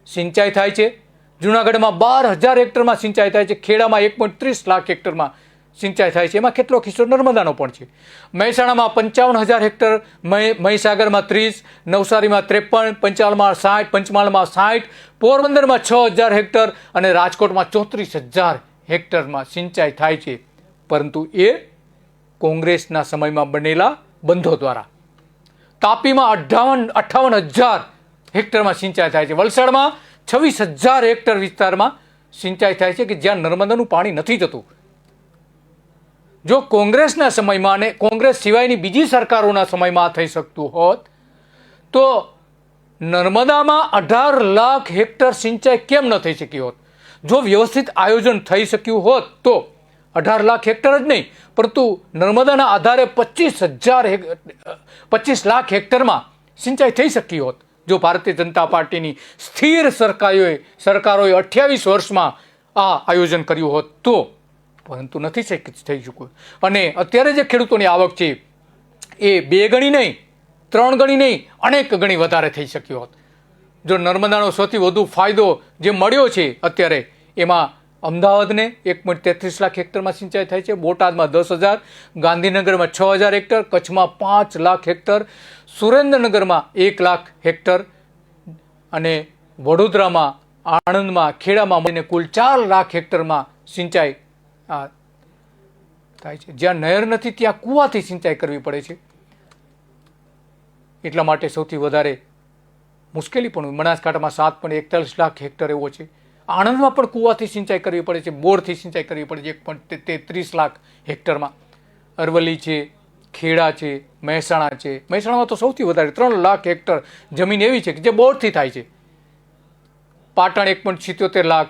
સિંચાઈ થાય છે. જૂનાગઢમાં 12,000 હેક્ટરમાં સિંચાઈ થાય છે. ખેડામાં 1.30 લાખ હેક્ટરમાં સિંચાઈ થાય છે. એમાં કેટલો કિસ્સો નર્મદાનો પણ છે. મહેસાણામાં 55,000 હેક્ટર, મહીસાગરમાં 30, નવસારીમાં 53, પંચાલમાં 60, પંચમહાલમાં 60, પોરબંદરમાં 6,000 હેક્ટર અને રાજકોટમાં 34,000 હેક્ટરમાં સિંચાઈ થાય છે. પરંતુ એ કોંગ્રેસના સમયમાં બનેલા બંધો દ્વારા. તાપીમાં 58,000 હેક્ટરમાં સિંચાઈ થાય છે. વલસાડમાં 26,000 હેક્ટર વિસ્તારમાં સિંચાઈ થાય છે કે જ્યાં નર્મદાનું પાણી નથી જતું. જો કોંગ્રેસના સમયમાં અને કોંગ્રેસ સિવાયની બીજી સરકારોના સમયમાં થઈ શકતું હોત તો નર્મદામાં 18 લાખ હેક્ટર સિંચાઈ કેમ ન થઈ શકી હોત? જો વ્યવસ્થિત આયોજન થઈ શક્યું હોત તો 18 લાખ હેક્ટર જ નહીં પરંતુ નર્મદાના આધારે 25 લાખ હેક્ટરમાં સિંચાઈ થઈ શકી હોત. જો ભારતીય જનતા પાર્ટીની સ્થિર સરકારોએ 28 વર્ષમાં આ આયોજન કર્યું હોત તો, પરંતુ નથી થઈ શક્યું. અને અત્યારે જે ખેડૂતોની આવક છે એ 2 ગણી નહીં, 3 ગણી નહીં, અનેક ગણી વધારે થઈ શક્યો હોત. જો નર્મદાનો સૌથી વધુ ફાયદો જે મળ્યો છે અત્યારે એમાં અમદાવાદને 1.33 લાખ હેક્ટરમાં સિંચાઈ થાય છે, બોટાદમાં 10,000, ગાંધીનગરમાં 6,000 હેક્ટર, કચ્છમાં 5 લાખ હેક્ટર, સુરેન્દ્રનગરમાં 1 લાખ હેક્ટર અને વડોદરામાં, આણંદમાં, ખેડામાં મળીને કુલ 4 લાખ હેક્ટરમાં સિંચાઈ થાય છે. જ્યાં નહેર નથી ત્યાં કૂવાથી સિંચાઈ કરવી પડે છે. એટલા માટે સૌથી વધારે મુશ્કેલી પણ બનાસકાંઠામાં 7.41 લાખ હેક્ટર એવો છે. આણંદમાં પણ કૂવાથી સિંચાઈ કરવી પડે છે, બોરથી સિંચાઈ કરવી પડે છે 1.33 લાખ હેક્ટરમાં. અરવલ્લી છે, ખેડા છે, મહેસાણા છે. મહેસાણામાં તો સૌથી વધારે 3 લાખ હેક્ટર જમીન એવી છે કે જે બોરથી થાય છે. પાટણ 1.77 લાખ,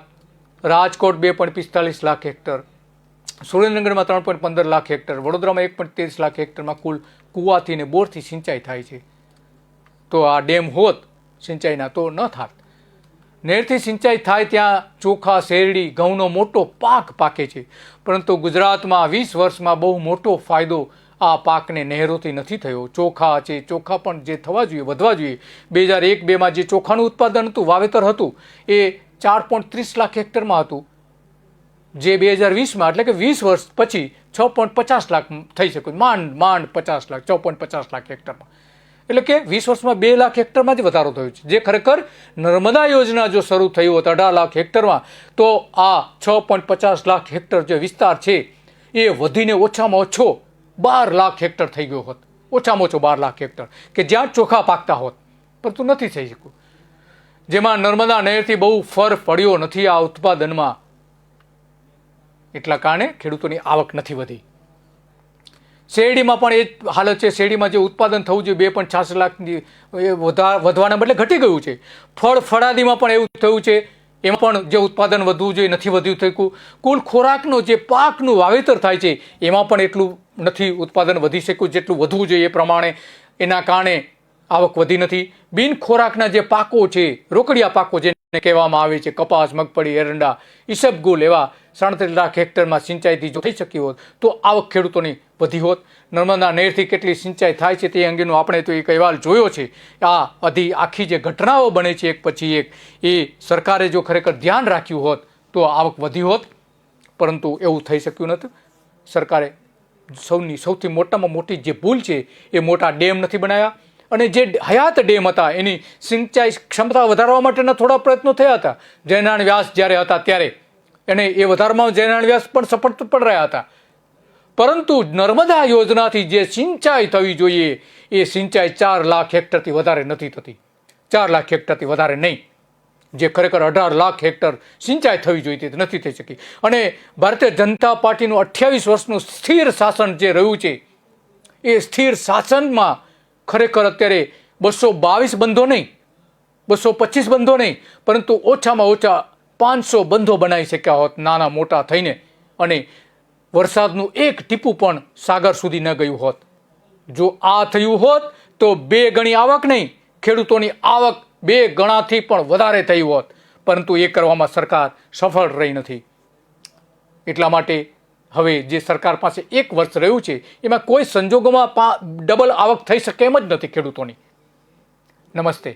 રાજકોટ 2.45 લાખ હેક્ટર, સુરેન્દ્રનગરમાં 3.15 લાખ હેક્ટર, વડોદરામાં 1.23 લાખ હેક્ટરમાં કુલ કૂવાથી ને બોરથી સિંચાઈ થાય છે. તો આ ડેમ હોત સિંચાઈના તો ન થાત. નહેરથી સિંચાઈ થાય ત્યાં ચોખા, શેરડી, ઘઉંનો મોટો પાક પાકે છે. પરંતુ ગુજરાતમાં 20 વર્ષમાં બહુ મોટો ફાયદો આ પાકને નહેરોથી નથી થયો. ચોખા છે, ચોખા પણ જે થવા જોઈએ, વધવા જોઈએ. 2001-2માં જે ચોખાનું ઉત્પાદન હતું, વાવેતર હતું એ 4.30 લાખ હેક્ટરમાં હતું, જે 2020માં એટલે કે 20 વર્ષ પછી 6.50 લાખ થઈ શક્યું. માંડ 50 લાખ, 6.50 લાખ હેક્ટરમાં. એટલે કે 20 વર્ષમાં 2 લાખ હેક્ટરમાં જ વધારો થયો છે. જે ખરેખર નર્મદા યોજના જો શરૂ થઈ હોત 18 લાખ હેક્ટરમાં તો આ 6.50 લાખ હેક્ટર જે વિસ્તાર છે એ વધીને ઓછામાં ઓછો 12 લાખ હેક્ટર થઈ ગયો હોત. ઓછામાં ઓછો 12 લાખ હેક્ટર કે જ્યાં ચોખા પાકતા હોત, પરંતુ નથી થઈ શક્યું. જેમાં નર્મદા નહેરથી બહુ ફર પડ્યો નથી આ ઉત્પાદનમાં. એટલા કારણે ખેડૂતોની આવક નથી વધી. શેરડીમાં પણ એ જ હાલત છે. શેરડીમાં જે ઉત્પાદન થવું જોઈએ 2.86 લાખની એ વધવાના બદલે ઘટી ગયું છે. ફળાદીમાં પણ એવું થયું છે, એમાં પણ જે ઉત્પાદન વધવું જોઈએ નથી વધ્યું થયું. કુલ ખોરાકનો જે પાકનું વાવેતર થાય છે એમાં પણ એટલું નથી ઉત્પાદન વધી શક્યું જેટલું વધવું જોઈએ એ પ્રમાણે. એના કારણે આવક વધી નથી. બિન ખોરાકના જે પાકો છે, રોકડિયા પાકો જેને કહેવામાં આવે છે, કપાસ, મગફળી, એરંડા, ઈસબગુલ, એવા 37 લાખ હેક્ટરમાં સિંચાઈથી જો થઈ શકી હોત તો આવક ખેડૂતોની વધી હોત. નર્મદા નહેરથી કેટલી સિંચાઈ થાય છે તે અંગેનો આપણે તો એક અહેવાલ જોયો છે. આખી જે ઘટનાઓ બને છે એક પછી એક, એ સરકારે જો ખરેખર ધ્યાન રાખ્યું હોત તો આવક વધી હોત, પરંતુ એવું થઈ શક્યું નથી. સરકારે સૌથી મોટામાં મોટી જે ભૂલ છે એ મોટા ડેમ નથી બનાવ્યા. અને જે હયાત ડેમ હતા એની સિંચાઈ ક્ષમતા વધારવા માટેના થોડા પ્રયત્નો થયા હતા. જયનારાયણ વ્યાસ જ્યારે હતા ત્યારે અને એ વધારવામાં જયનારાયણ વ્યાસ પણ સફળ પણ રહ્યા હતા. પરંતુ નર્મદા યોજનાથી જે સિંચાઈ થવી જોઈએ એ સિંચાઈ 4 લાખ હેક્ટરથી વધારે નથી થતી. 4 લાખ હેક્ટરથી વધારે નહીં. જે ખરેખર 18 લાખ હેક્ટર સિંચાઈ થવી જોઈએ તે નથી થઈ શકી. અને ભારતીય જનતા પાર્ટીનું 28 વર્ષનું સ્થિર શાસન જે રહ્યું છે એ સ્થિર શાસનમાં ખરેખર અત્યારે 222 બંધો નહીં, 225 બંધો નહીં, પરંતુ ઓછામાં ઓછા 500 બંધો બનાવી શક્યા હોત નાના મોટા થઈને. અને વરસાદનું એક ટીપું પણ સાગર સુધી ન ગયું હોત. જો આ થયું હોત તો 2 ગણી આવક નહીં, ખેડૂતોની આવક 2 ગણાથી પણ વધારે થઈ હોત. પરંતુ એ કરવામાં સરકાર સફળ રહી નથી. એટલા માટે હવે જે સરકાર પાસે 1 વર્ષ રહ્યું છે એમાં કોઈ સંજોગોમાં ડબલ આવક થઈ શકે એમ જ નથી ખેડૂતોની. નમસ્તે.